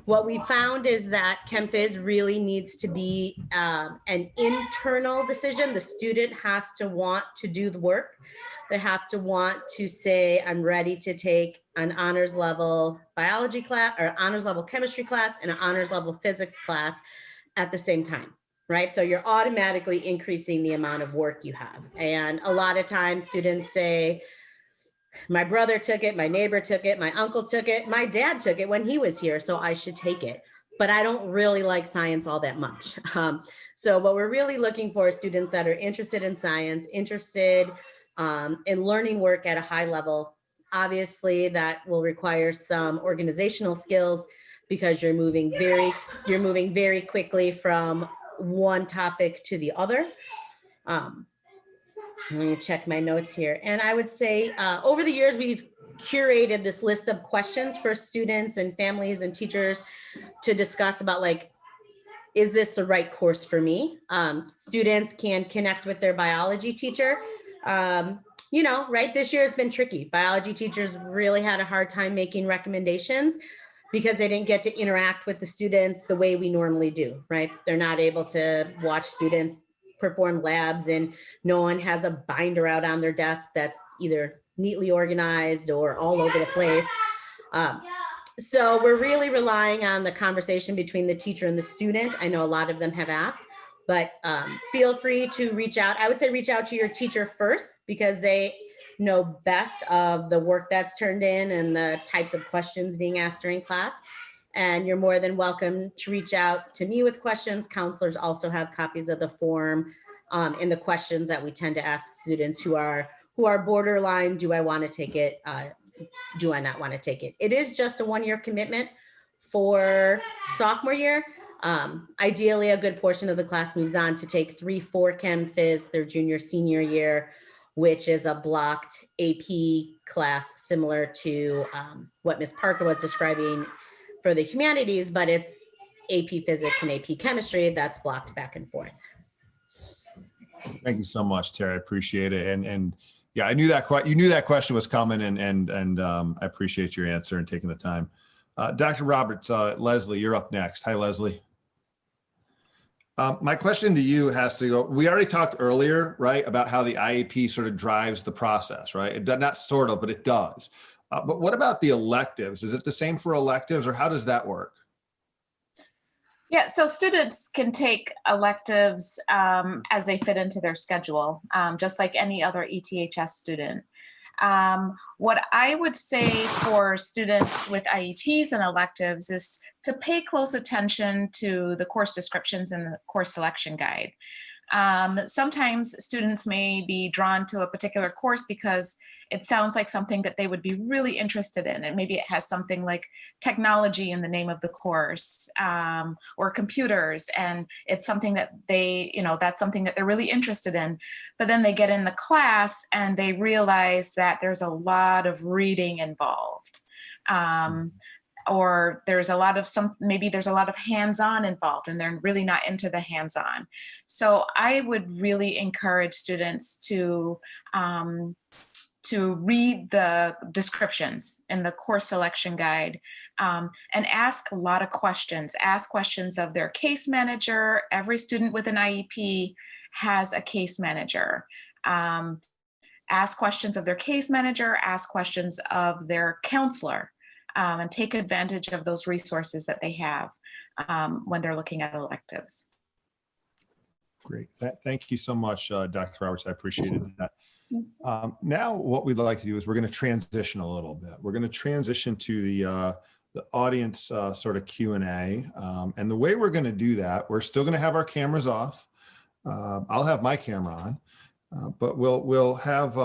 [SPEAKER 10] What we found is that Chem Phys really needs to be an internal decision. The student has to want to do the work. They have to want to say, I'm ready to take an honors level biology class or honors level chemistry class and an honors level physics class at the same time, right? So you're automatically increasing the amount of work you have. And a lot of times students say, my brother took it, my neighbor took it, my uncle took it, my dad took it when he was here, so I should take it. But I don't really like science all that much. So what we're really looking for is students that are interested in science, interested in learning work at a high level. Obviously, that will require some organizational skills because you're moving very quickly from one topic to the other. Let me check my notes here. And I would say over the years, we've curated this list of questions for students and families and teachers to discuss about, like, is this the right course for me? Students can connect with their biology teacher. You know, right, this year has been tricky. Biology teachers really had a hard time making recommendations because they didn't get to interact with the students the way we normally do, right? They're not able to watch students perform labs and no one has a binder out on their desk that's either neatly organized or all over the place. So we're really relying on the conversation between the teacher and the student. I know a lot of them have asked, but feel free to reach out. I would say reach out to your teacher first because they know best of the work that's turned in and the types of questions being asked during class. And you're more than welcome to reach out to me with questions. Counselors also have copies of the form and the questions that we tend to ask students who are borderline, do I want to take it? Do I not want to take it? It is just a 1-year commitment for sophomore year. Ideally, a good portion of the class moves on to take 3-4 Chem Phys their junior, senior year, which is a blocked AP class similar to what Ms. Parker was describing for the humanities, but it's AP Physics and AP Chemistry that's blocked back and forth.
[SPEAKER 1] Thank you so much, Terry. I appreciate it. And yeah, I knew that you knew that question was coming, and I appreciate your answer and taking the time. Dr. Roberts, Leslie, you're up next. Hi, Leslie. My question to you has to go, we already talked earlier, right, about how the IEP sort of drives the process, right? It does, not sort of, but it does. But what about the electives? Is it the same for electives, or how does that work?
[SPEAKER 11] Yeah, so students can take electives as they fit into their schedule, just like any other ETHS student. What I would say for students with IEPs and electives is to pay close attention to the course descriptions in the course selection guide. Sometimes students may be drawn to a particular course because it sounds like something that they would be really interested in, and maybe it has something like technology in the name of the course, or computers, and it's something that they, that's something that they're really interested in. But then they get in the class and they realize that there's a lot of reading involved. Or there's a lot of maybe there's a lot of hands-on involved, and they're really not into the hands-on. So I would really encourage students to read the descriptions in the course selection guide, and ask a lot of questions. Ask questions of their case manager. Every student with an IEP has a case manager. Ask questions of their case manager, ask questions of their counselor, and take advantage of those resources that they have when they're looking at electives.
[SPEAKER 1] Great. Thank you so much, Dr. Roberts. I appreciated that. Now what we'd like to do is we're going to transition a little bit. We're going to transition to the audience sort of Q&A. And the way we're going to do that, we're still going to have our cameras off. I'll have my camera on. But we'll have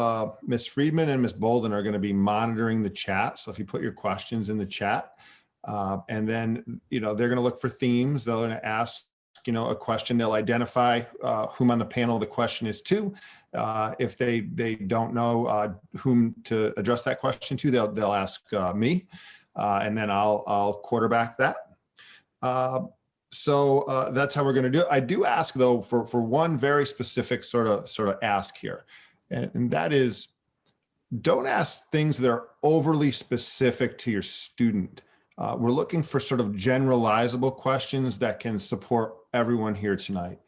[SPEAKER 1] Ms. Friedman and Ms. Bolden are going to be monitoring the chat. So if you put your questions in the chat, and then they're going to look for themes. They're going to ask a question. They'll identify whom on the panel the question is to. If they don't know whom to address that question to, they'll ask me, and then I'll quarterback that. So that's how we're going to do it. I do ask, though, for one very specific sort of ask here, and that is, don't ask things that are overly specific to your student. We're looking for sort of generalizable questions that can support everyone here tonight.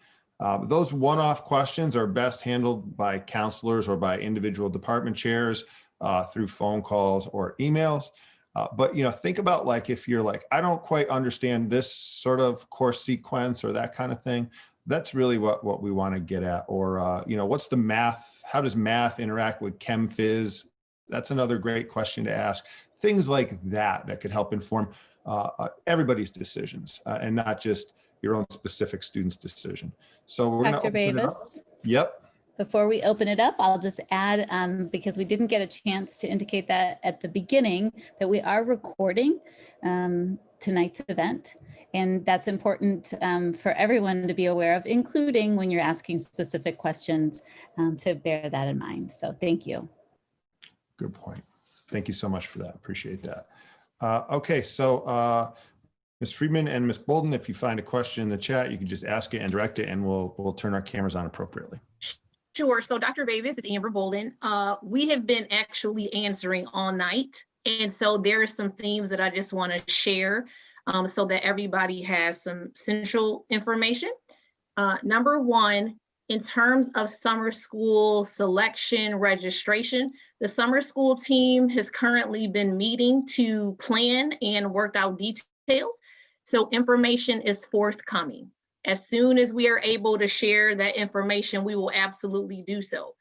[SPEAKER 1] Those one-off questions are best handled by counselors or by individual department chairs through phone calls or emails. But think about, like, if you're like, I don't quite understand this sort of course sequence or that kind of thing. That's really what we want to get at. Or what's the math? How does math interact with Chem Phys? That's another great question to ask. Things like that could help inform everybody's decisions, and not just your own specific student's decision. So we're going to
[SPEAKER 12] Dr. Babis.
[SPEAKER 1] Yep.
[SPEAKER 12] Before we open it up, I'll just add, because we didn't get a chance to indicate that at the beginning, that we are recording tonight's event. And that's important for everyone to be aware of, including when you're asking specific questions, to bear that in mind. So thank you.
[SPEAKER 1] Good point. Thank you so much for that. Appreciate that. Okay, so Ms. Friedman and Ms. Bolden, if you find a question in the chat, you can just ask it and direct it, and we'll turn our cameras on appropriately.
[SPEAKER 13] Sure. So Dr. Babis, it's Amber Bolden. We have been actually answering all night. And so there are some themes that I just want to share so that everybody has some central information. Number one, in terms of summer school selection registration, the summer school team has currently been meeting to plan and work out details. So information is forthcoming. As soon as we are able to share that information, we will absolutely do so.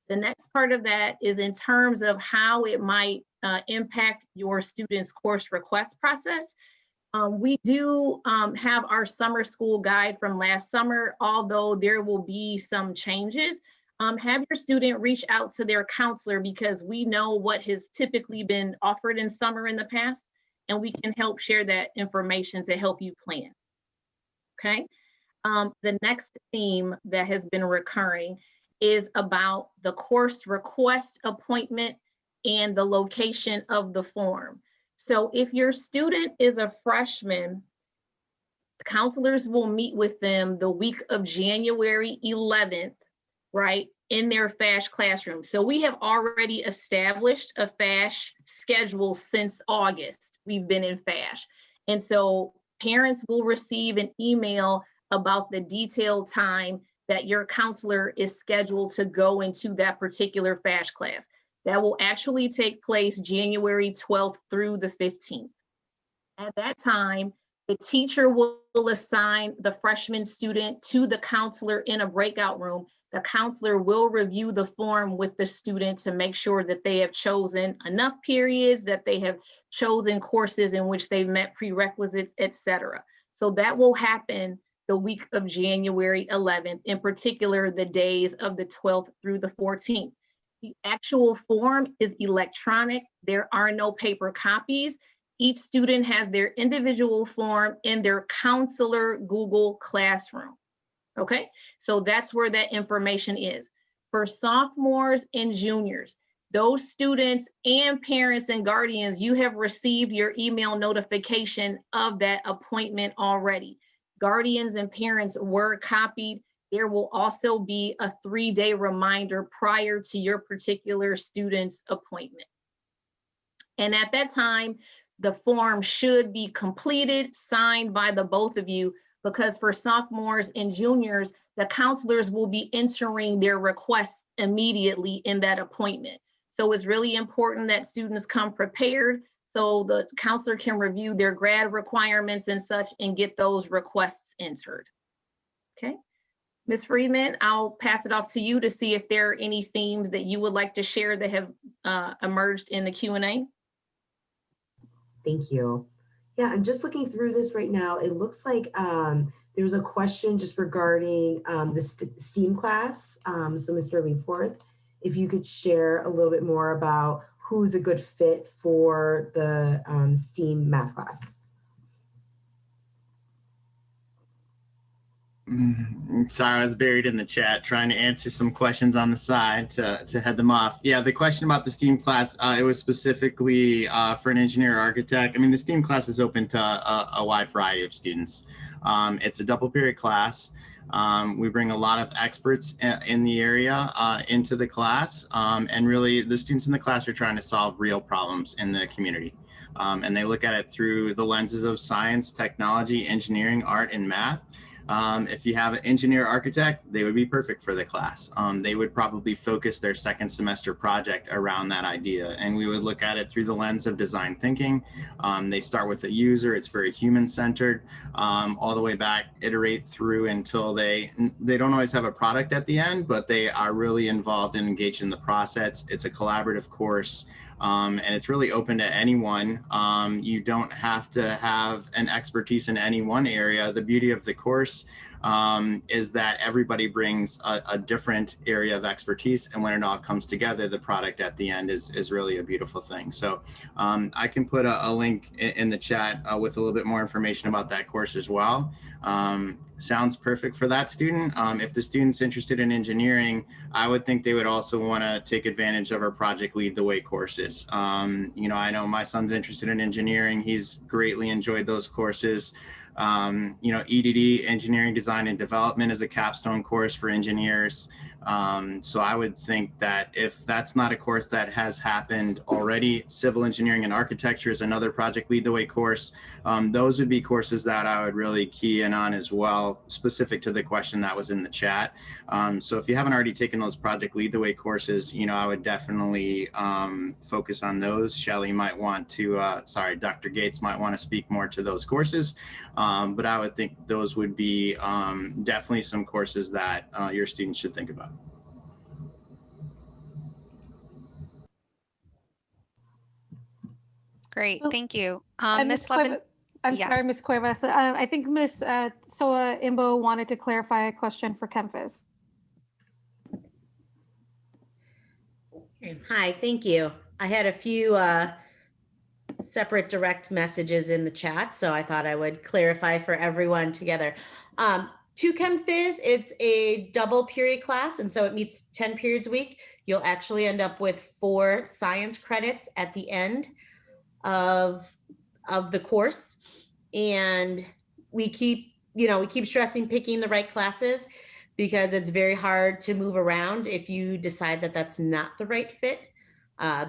[SPEAKER 13] The next part of that is in terms of how it might impact your students' course request process. We do have our summer school guide from last summer, although there will be some changes. Have your student reach out to their counselor because we know what has typically been offered in summer in the past, and we can help share that information to help you plan. Okay. The next theme that has been recurring is about the course request appointment and the location of the form. So if your student is a freshman, counselors will meet with them the week of January 11th, right, in their FASH classroom. So we have already established a FASH schedule since August. We've been in FASH. And so parents will receive an email about the detailed time that your counselor is scheduled to go into that particular FASH class. That will actually take place January 12th through the 15th. At that time, the teacher will assign the freshman student to the counselor in a breakout room. The counselor will review the form with the student to make sure that they have chosen enough periods, that they have chosen courses in which they've met prerequisites, etc. So that will happen the week of January 11th, in particular, the days of the 12th through the 14th. The actual form is electronic. There are no paper copies. Each student has their individual form in their counselor Google Classroom. Okay, so that's where that information is. For sophomores and juniors, those students and parents and guardians, you have received your email notification of that appointment already. Guardians and parents were copied. There will also be a 3-day reminder prior to your particular student's appointment. And at that time, the form should be completed, signed by the both of you, because for sophomores and juniors, the counselors will be entering their requests immediately in that appointment. So it's really important that students come prepared so the counselor can review their grad requirements and such and get those requests entered. Okay. Ms. Friedman, I'll pass it off to you to see if there are any themes that you would like to share that have emerged in the Q&A.
[SPEAKER 14] Thank you. Yeah, I'm just looking through this right now. It looks like there's a question just regarding the STEAM class. So Mr. Leaforth, if you could share a little bit more about who's a good fit for the STEAM math class.
[SPEAKER 7] Sorry, I was buried in the chat trying to answer some questions on the side to head them off. Yeah, the question about the STEAM class, it was specifically for an engineer or architect. I mean, the STEAM class is open to a wide variety of students. It's a double period class. We bring a lot of experts in the area into the class, and really the students in the class are trying to solve real problems in the community. And they look at it through the lenses of science, technology, engineering, art, and math. If you have an engineer architect, they would be perfect for the class. They would probably focus their second semester project around that idea. And we would look at it through the lens of design thinking. They start with a user, it's very human-centered, all the way back, iterate through until they don't always have a product at the end, but they are really involved and engaged in the process. It's a collaborative course. And it's really open to anyone. You don't have to have an expertise in any one area. The beauty of the course is that everybody brings a different area of expertise, and when it all comes together, the product at the end is really a beautiful thing. So I can put a link in the chat with a little bit more information about that course as well. Sounds perfect for that student. If the student's interested in engineering, I would think they would also want to take advantage of our Project Lead the Way courses. You know, I know my son's interested in engineering. He's greatly enjoyed those courses. You know, EDD, Engineering Design and Development, is a capstone course for engineers. So I would think that if that's not a course that has happened already, Civil Engineering and Architecture is another Project Lead the Way course. Those would be courses that I would really key in on as well, specific to the question that was in the chat. So if you haven't already taken those Project Lead the Way courses, you know, I would definitely focus on those. Shelley might want to, sorry, Dr. Gates might want to speak more to those courses. But I would think those would be definitely some courses that your students should think about.
[SPEAKER 2] Great, thank you.
[SPEAKER 15] Ms.
[SPEAKER 2] Ms. Levin.
[SPEAKER 15] I'm
[SPEAKER 2] Yes.
[SPEAKER 15] sorry, Ms. Cuevas. I think Ms. Soa Imbo wanted to clarify a question for ChemFiz.
[SPEAKER 10] Hi, thank you. I had a few separate direct messages in the chat, so I thought I would clarify for everyone together. To ChemFiz, it's a double period class, and so it meets 10 periods a week. You'll actually end up with 4 science credits at the end of the course. And we keep stressing picking the right classes, because it's very hard to move around if you decide that that's not the right fit.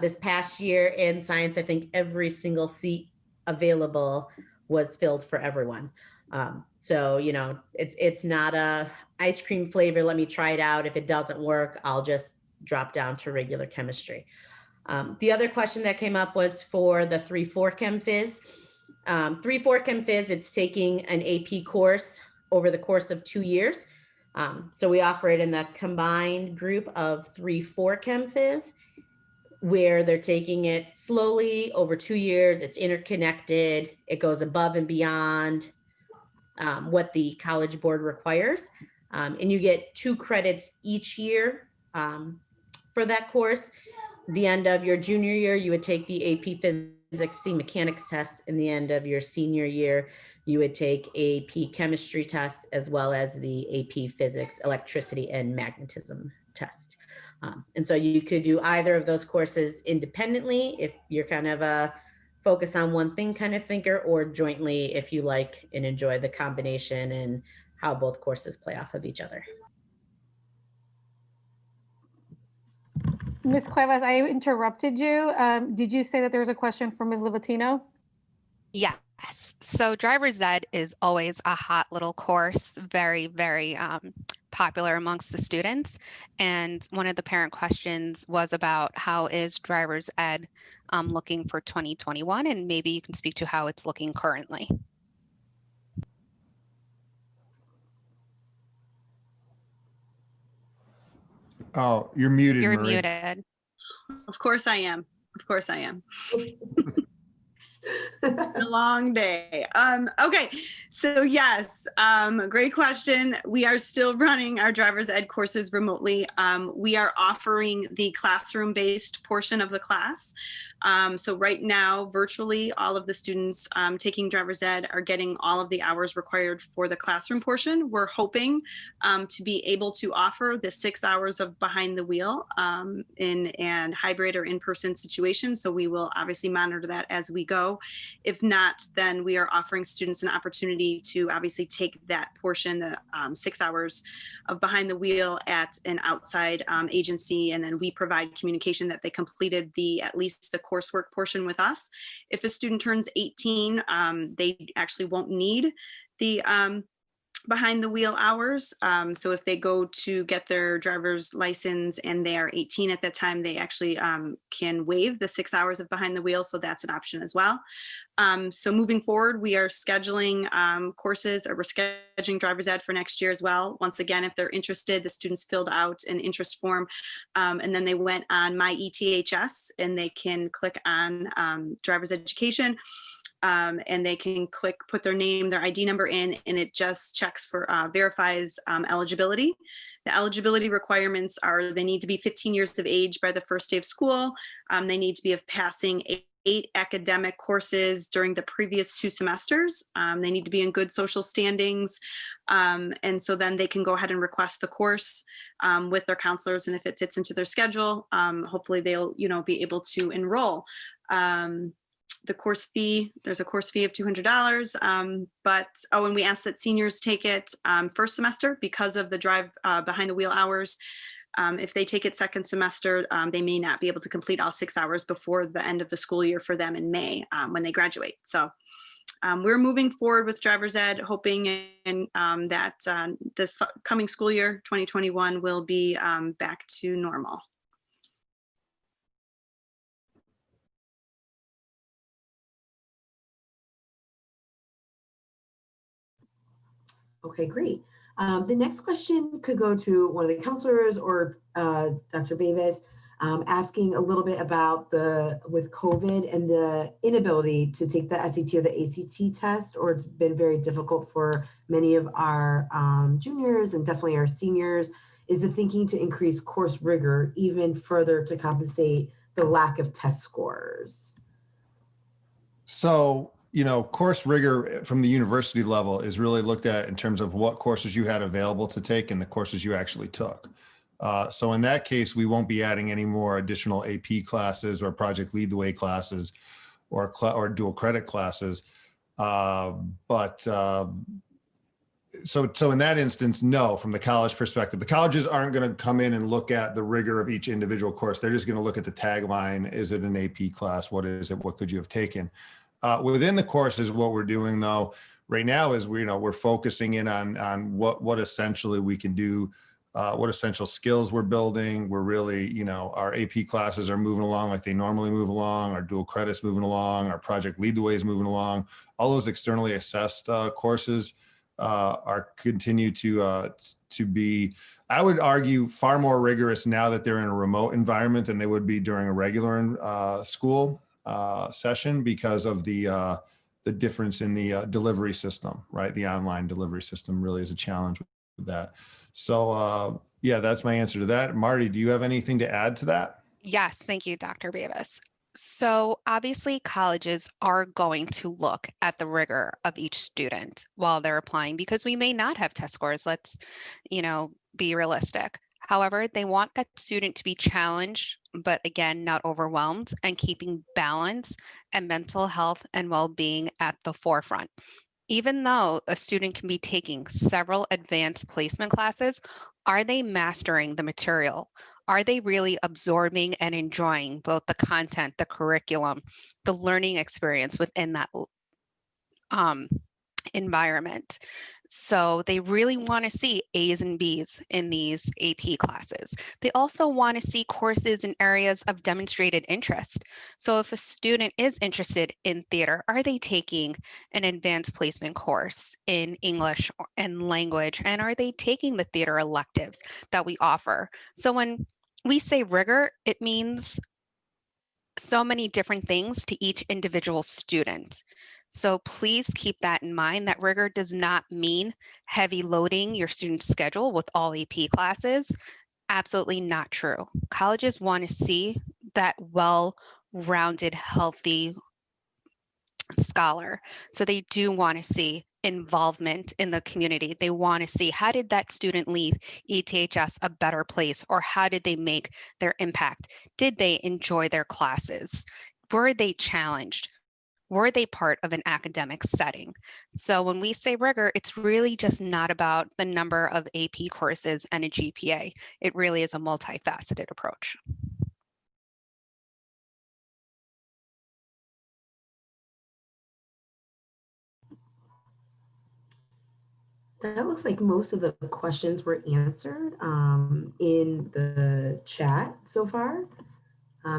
[SPEAKER 10] This past year in science, I think every single seat available was filled for everyone. So, it's not a ice cream flavor, let me try it out. If it doesn't work, I'll just drop down to regular chemistry. The other question that came up was for the 3-4 ChemFiz. 3-4 ChemFiz, it's taking an AP course over the course of 2 years. So we offer it in the combined group of 3-4 ChemFiz, where they're taking it slowly over 2 years. It's interconnected. It goes above and beyond what the College Board requires. And you get 2 credits each year for that course. The end of your junior year, you would take the AP Physics C Mechanics test. In the end of your senior year, you would take AP Chemistry test, as well as the AP Physics Electricity and Magnetism test. And so you could do either of those courses independently if you're kind of a focus on one thing kind of thinker, or jointly if you like and enjoy the combination and how both courses play off of each other.
[SPEAKER 15] Ms. Cuevas, I interrupted you. Did you say that there was a question for Ms. Livatino?
[SPEAKER 2] Yes. So driver's ed is always a hot little course, very, very popular amongst the students. And one of the parent questions was about how is driver's ed looking for 2021? And maybe you can speak to how it's looking currently.
[SPEAKER 1] Oh, you're muted,
[SPEAKER 2] You're
[SPEAKER 1] Marie.
[SPEAKER 2] muted.
[SPEAKER 8] Of course I am. Of course I am. A long day. Okay, so yes, great question. We are still running our driver's ed courses remotely. We are offering the classroom-based portion of the class. So right now, virtually, all of the students taking driver's ed are getting all of the hours required for the classroom portion. We're hoping to be able to offer the 6 hours of behind the wheel in an hybrid or in-person situation. So we will obviously monitor that as we go. If not, then we are offering students an opportunity to obviously take that portion, the 6 hours of behind the wheel at an outside agency, and then we provide communication that they completed at least the coursework portion with us. If a student turns 18, they actually won't need the behind the wheel hours. So if they go to get their driver's license and they are 18 at that time, they actually can waive the 6 hours of behind the wheel. So that's an option as well. So moving forward, we are scheduling courses, or we're scheduling driver's ed for next year as well. Once again, if they're interested, the students filled out an interest form, and then they went on My ETHS, and they can click on driver's education. And they can put their name, their ID number in, and it just checks for, verifies eligibility. The eligibility requirements are they need to be 15 years of age by the first day of school. They need to be of passing 8 academic courses during the previous 2 semesters. They need to be in good social standings. And so then they can go ahead and request the course with their counselors. And if it fits into their schedule, hopefully they'll, be able to enroll. The course fee, there's a course fee of $200, and we ask that seniors take it first semester because of the drive behind the wheel hours. If they take it second semester, they may not be able to complete all 6 hours before the end of the school year for them in May when they graduate. So we're moving forward with driver's ed, hoping that this coming school year, 2021, will be back to normal.
[SPEAKER 14] Okay, great. The next question could go to one of the counselors or Dr. Babis. asking a little bit about with COVID and the inability to take the SAT or the ACT test, or it's been very difficult for many of our juniors and definitely our seniors, is the thinking to increase course rigor even further to compensate the lack of test scores?
[SPEAKER 1] So, you know, course rigor from the university level is really looked at in terms of what courses you had available to take and the courses you actually took. So in that case, we won't be adding any more additional AP classes or Project Lead the Way classes or dual credit classes. So in that instance, no, from the college perspective, the colleges aren't going to come in and look at the rigor of each individual course. They're just going to look at the tagline. Is it an AP class? What is it? What could you have taken? Within the courses, what we're doing though, right now is we're focusing in on what essentially we can do, what essential skills we're building. We're really, our AP classes are moving along like they normally move along. Our dual credits moving along. Our Project Lead the Way is moving along. All those externally assessed courses are continue to be, I would argue, far more rigorous now that they're in a remote environment than they would be during a regular school session, because of the difference in the delivery system, right? The online delivery system really is a challenge with that. So yeah, that's my answer to that. Marty, do you have anything to add to that?
[SPEAKER 2] Yes, thank you, Dr. Babis. So obviously colleges are going to look at the rigor of each student while they're applying, because we may not have test scores. Let's, be realistic. However, they want that student to be challenged, but again, not overwhelmed, and keeping balance and mental health and well-being at the forefront. Even though a student can be taking several advanced placement classes, are they mastering the material? Are they really absorbing and enjoying both the content, the curriculum, the learning experience within that environment? So they really want to see A's and B's in these AP classes. They also want to see courses in areas of demonstrated interest. So if a student is interested in theater, are they taking an advanced placement course in English and language? And are they taking the theater electives that we offer? So when we say rigor, it means so many different things to each individual student. So please keep that in mind, that rigor does not mean heavy loading your student's schedule with all AP classes. Absolutely not true. Colleges want to see that well-rounded, healthy scholar. So they do want to see involvement in the community. They want to see, how did that student leave ETHS a better place, or how did they make their impact? Did they enjoy their classes? Were they challenged? Were they part of an academic setting? So when we say rigor, it's really just not about the number of AP courses and a GPA. It really is a multifaceted approach.
[SPEAKER 14] That looks like most of the questions were answered in the chat so far.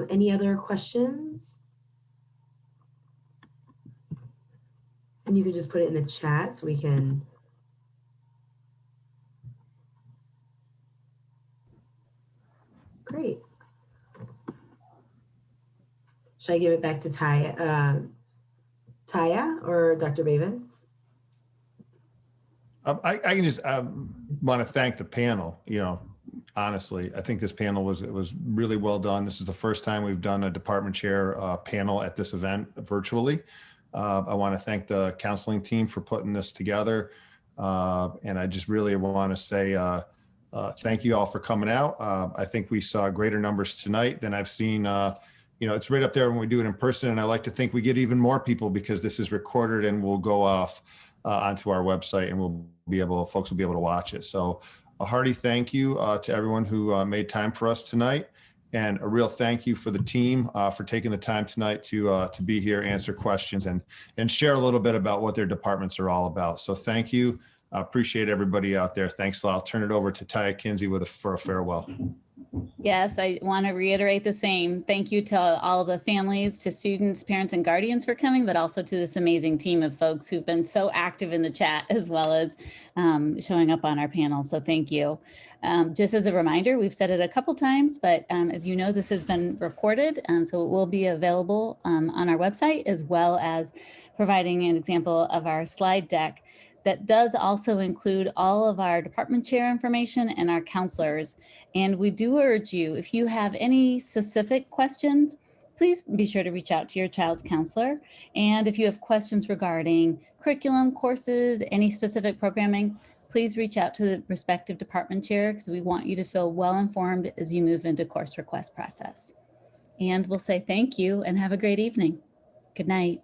[SPEAKER 14] Any other questions? And you can just put it in the chat so we can. Great. Should I give it back to Taya or Dr. Babis?
[SPEAKER 1] I can just want to thank the panel. Honestly, I think this panel was really well done. This is the first time we've done a department chair panel at this event virtually. I want to thank the counseling team for putting this together. And I just really want to say thank you all for coming out. I think we saw greater numbers tonight than I've seen. It's right up there when we do it in person. And I like to think we get even more people, because this is recorded and will go off onto our website, and folks will be able to watch it. So a hearty thank you to everyone who made time for us tonight. And a real thank you for the team for taking the time tonight to be here, answer questions, and share a little bit about what their departments are all about. So thank you. I appreciate everybody out there. Thanks a lot. I'll turn it over to Taya Kinsey for a farewell.
[SPEAKER 12] Yes, I want to reiterate the same. Thank you to all the families, to students, parents, and guardians for coming, but also to this amazing team of folks who've been so active in the chat as well as showing up on our panel. So thank you. Just as a reminder, we've said it a couple times, but as you know, this has been recorded, so it will be available on our website, as well as providing an example of our slide deck that does also include all of our department chair information and our counselors. And we do urge you, if you have any specific questions, please be sure to reach out to your child's counselor. And if you have questions regarding curriculum, courses, any specific programming, please reach out to the respective department chair, because we want you to feel well informed as you move into course request process. And we'll say thank you and have a great evening. Good night.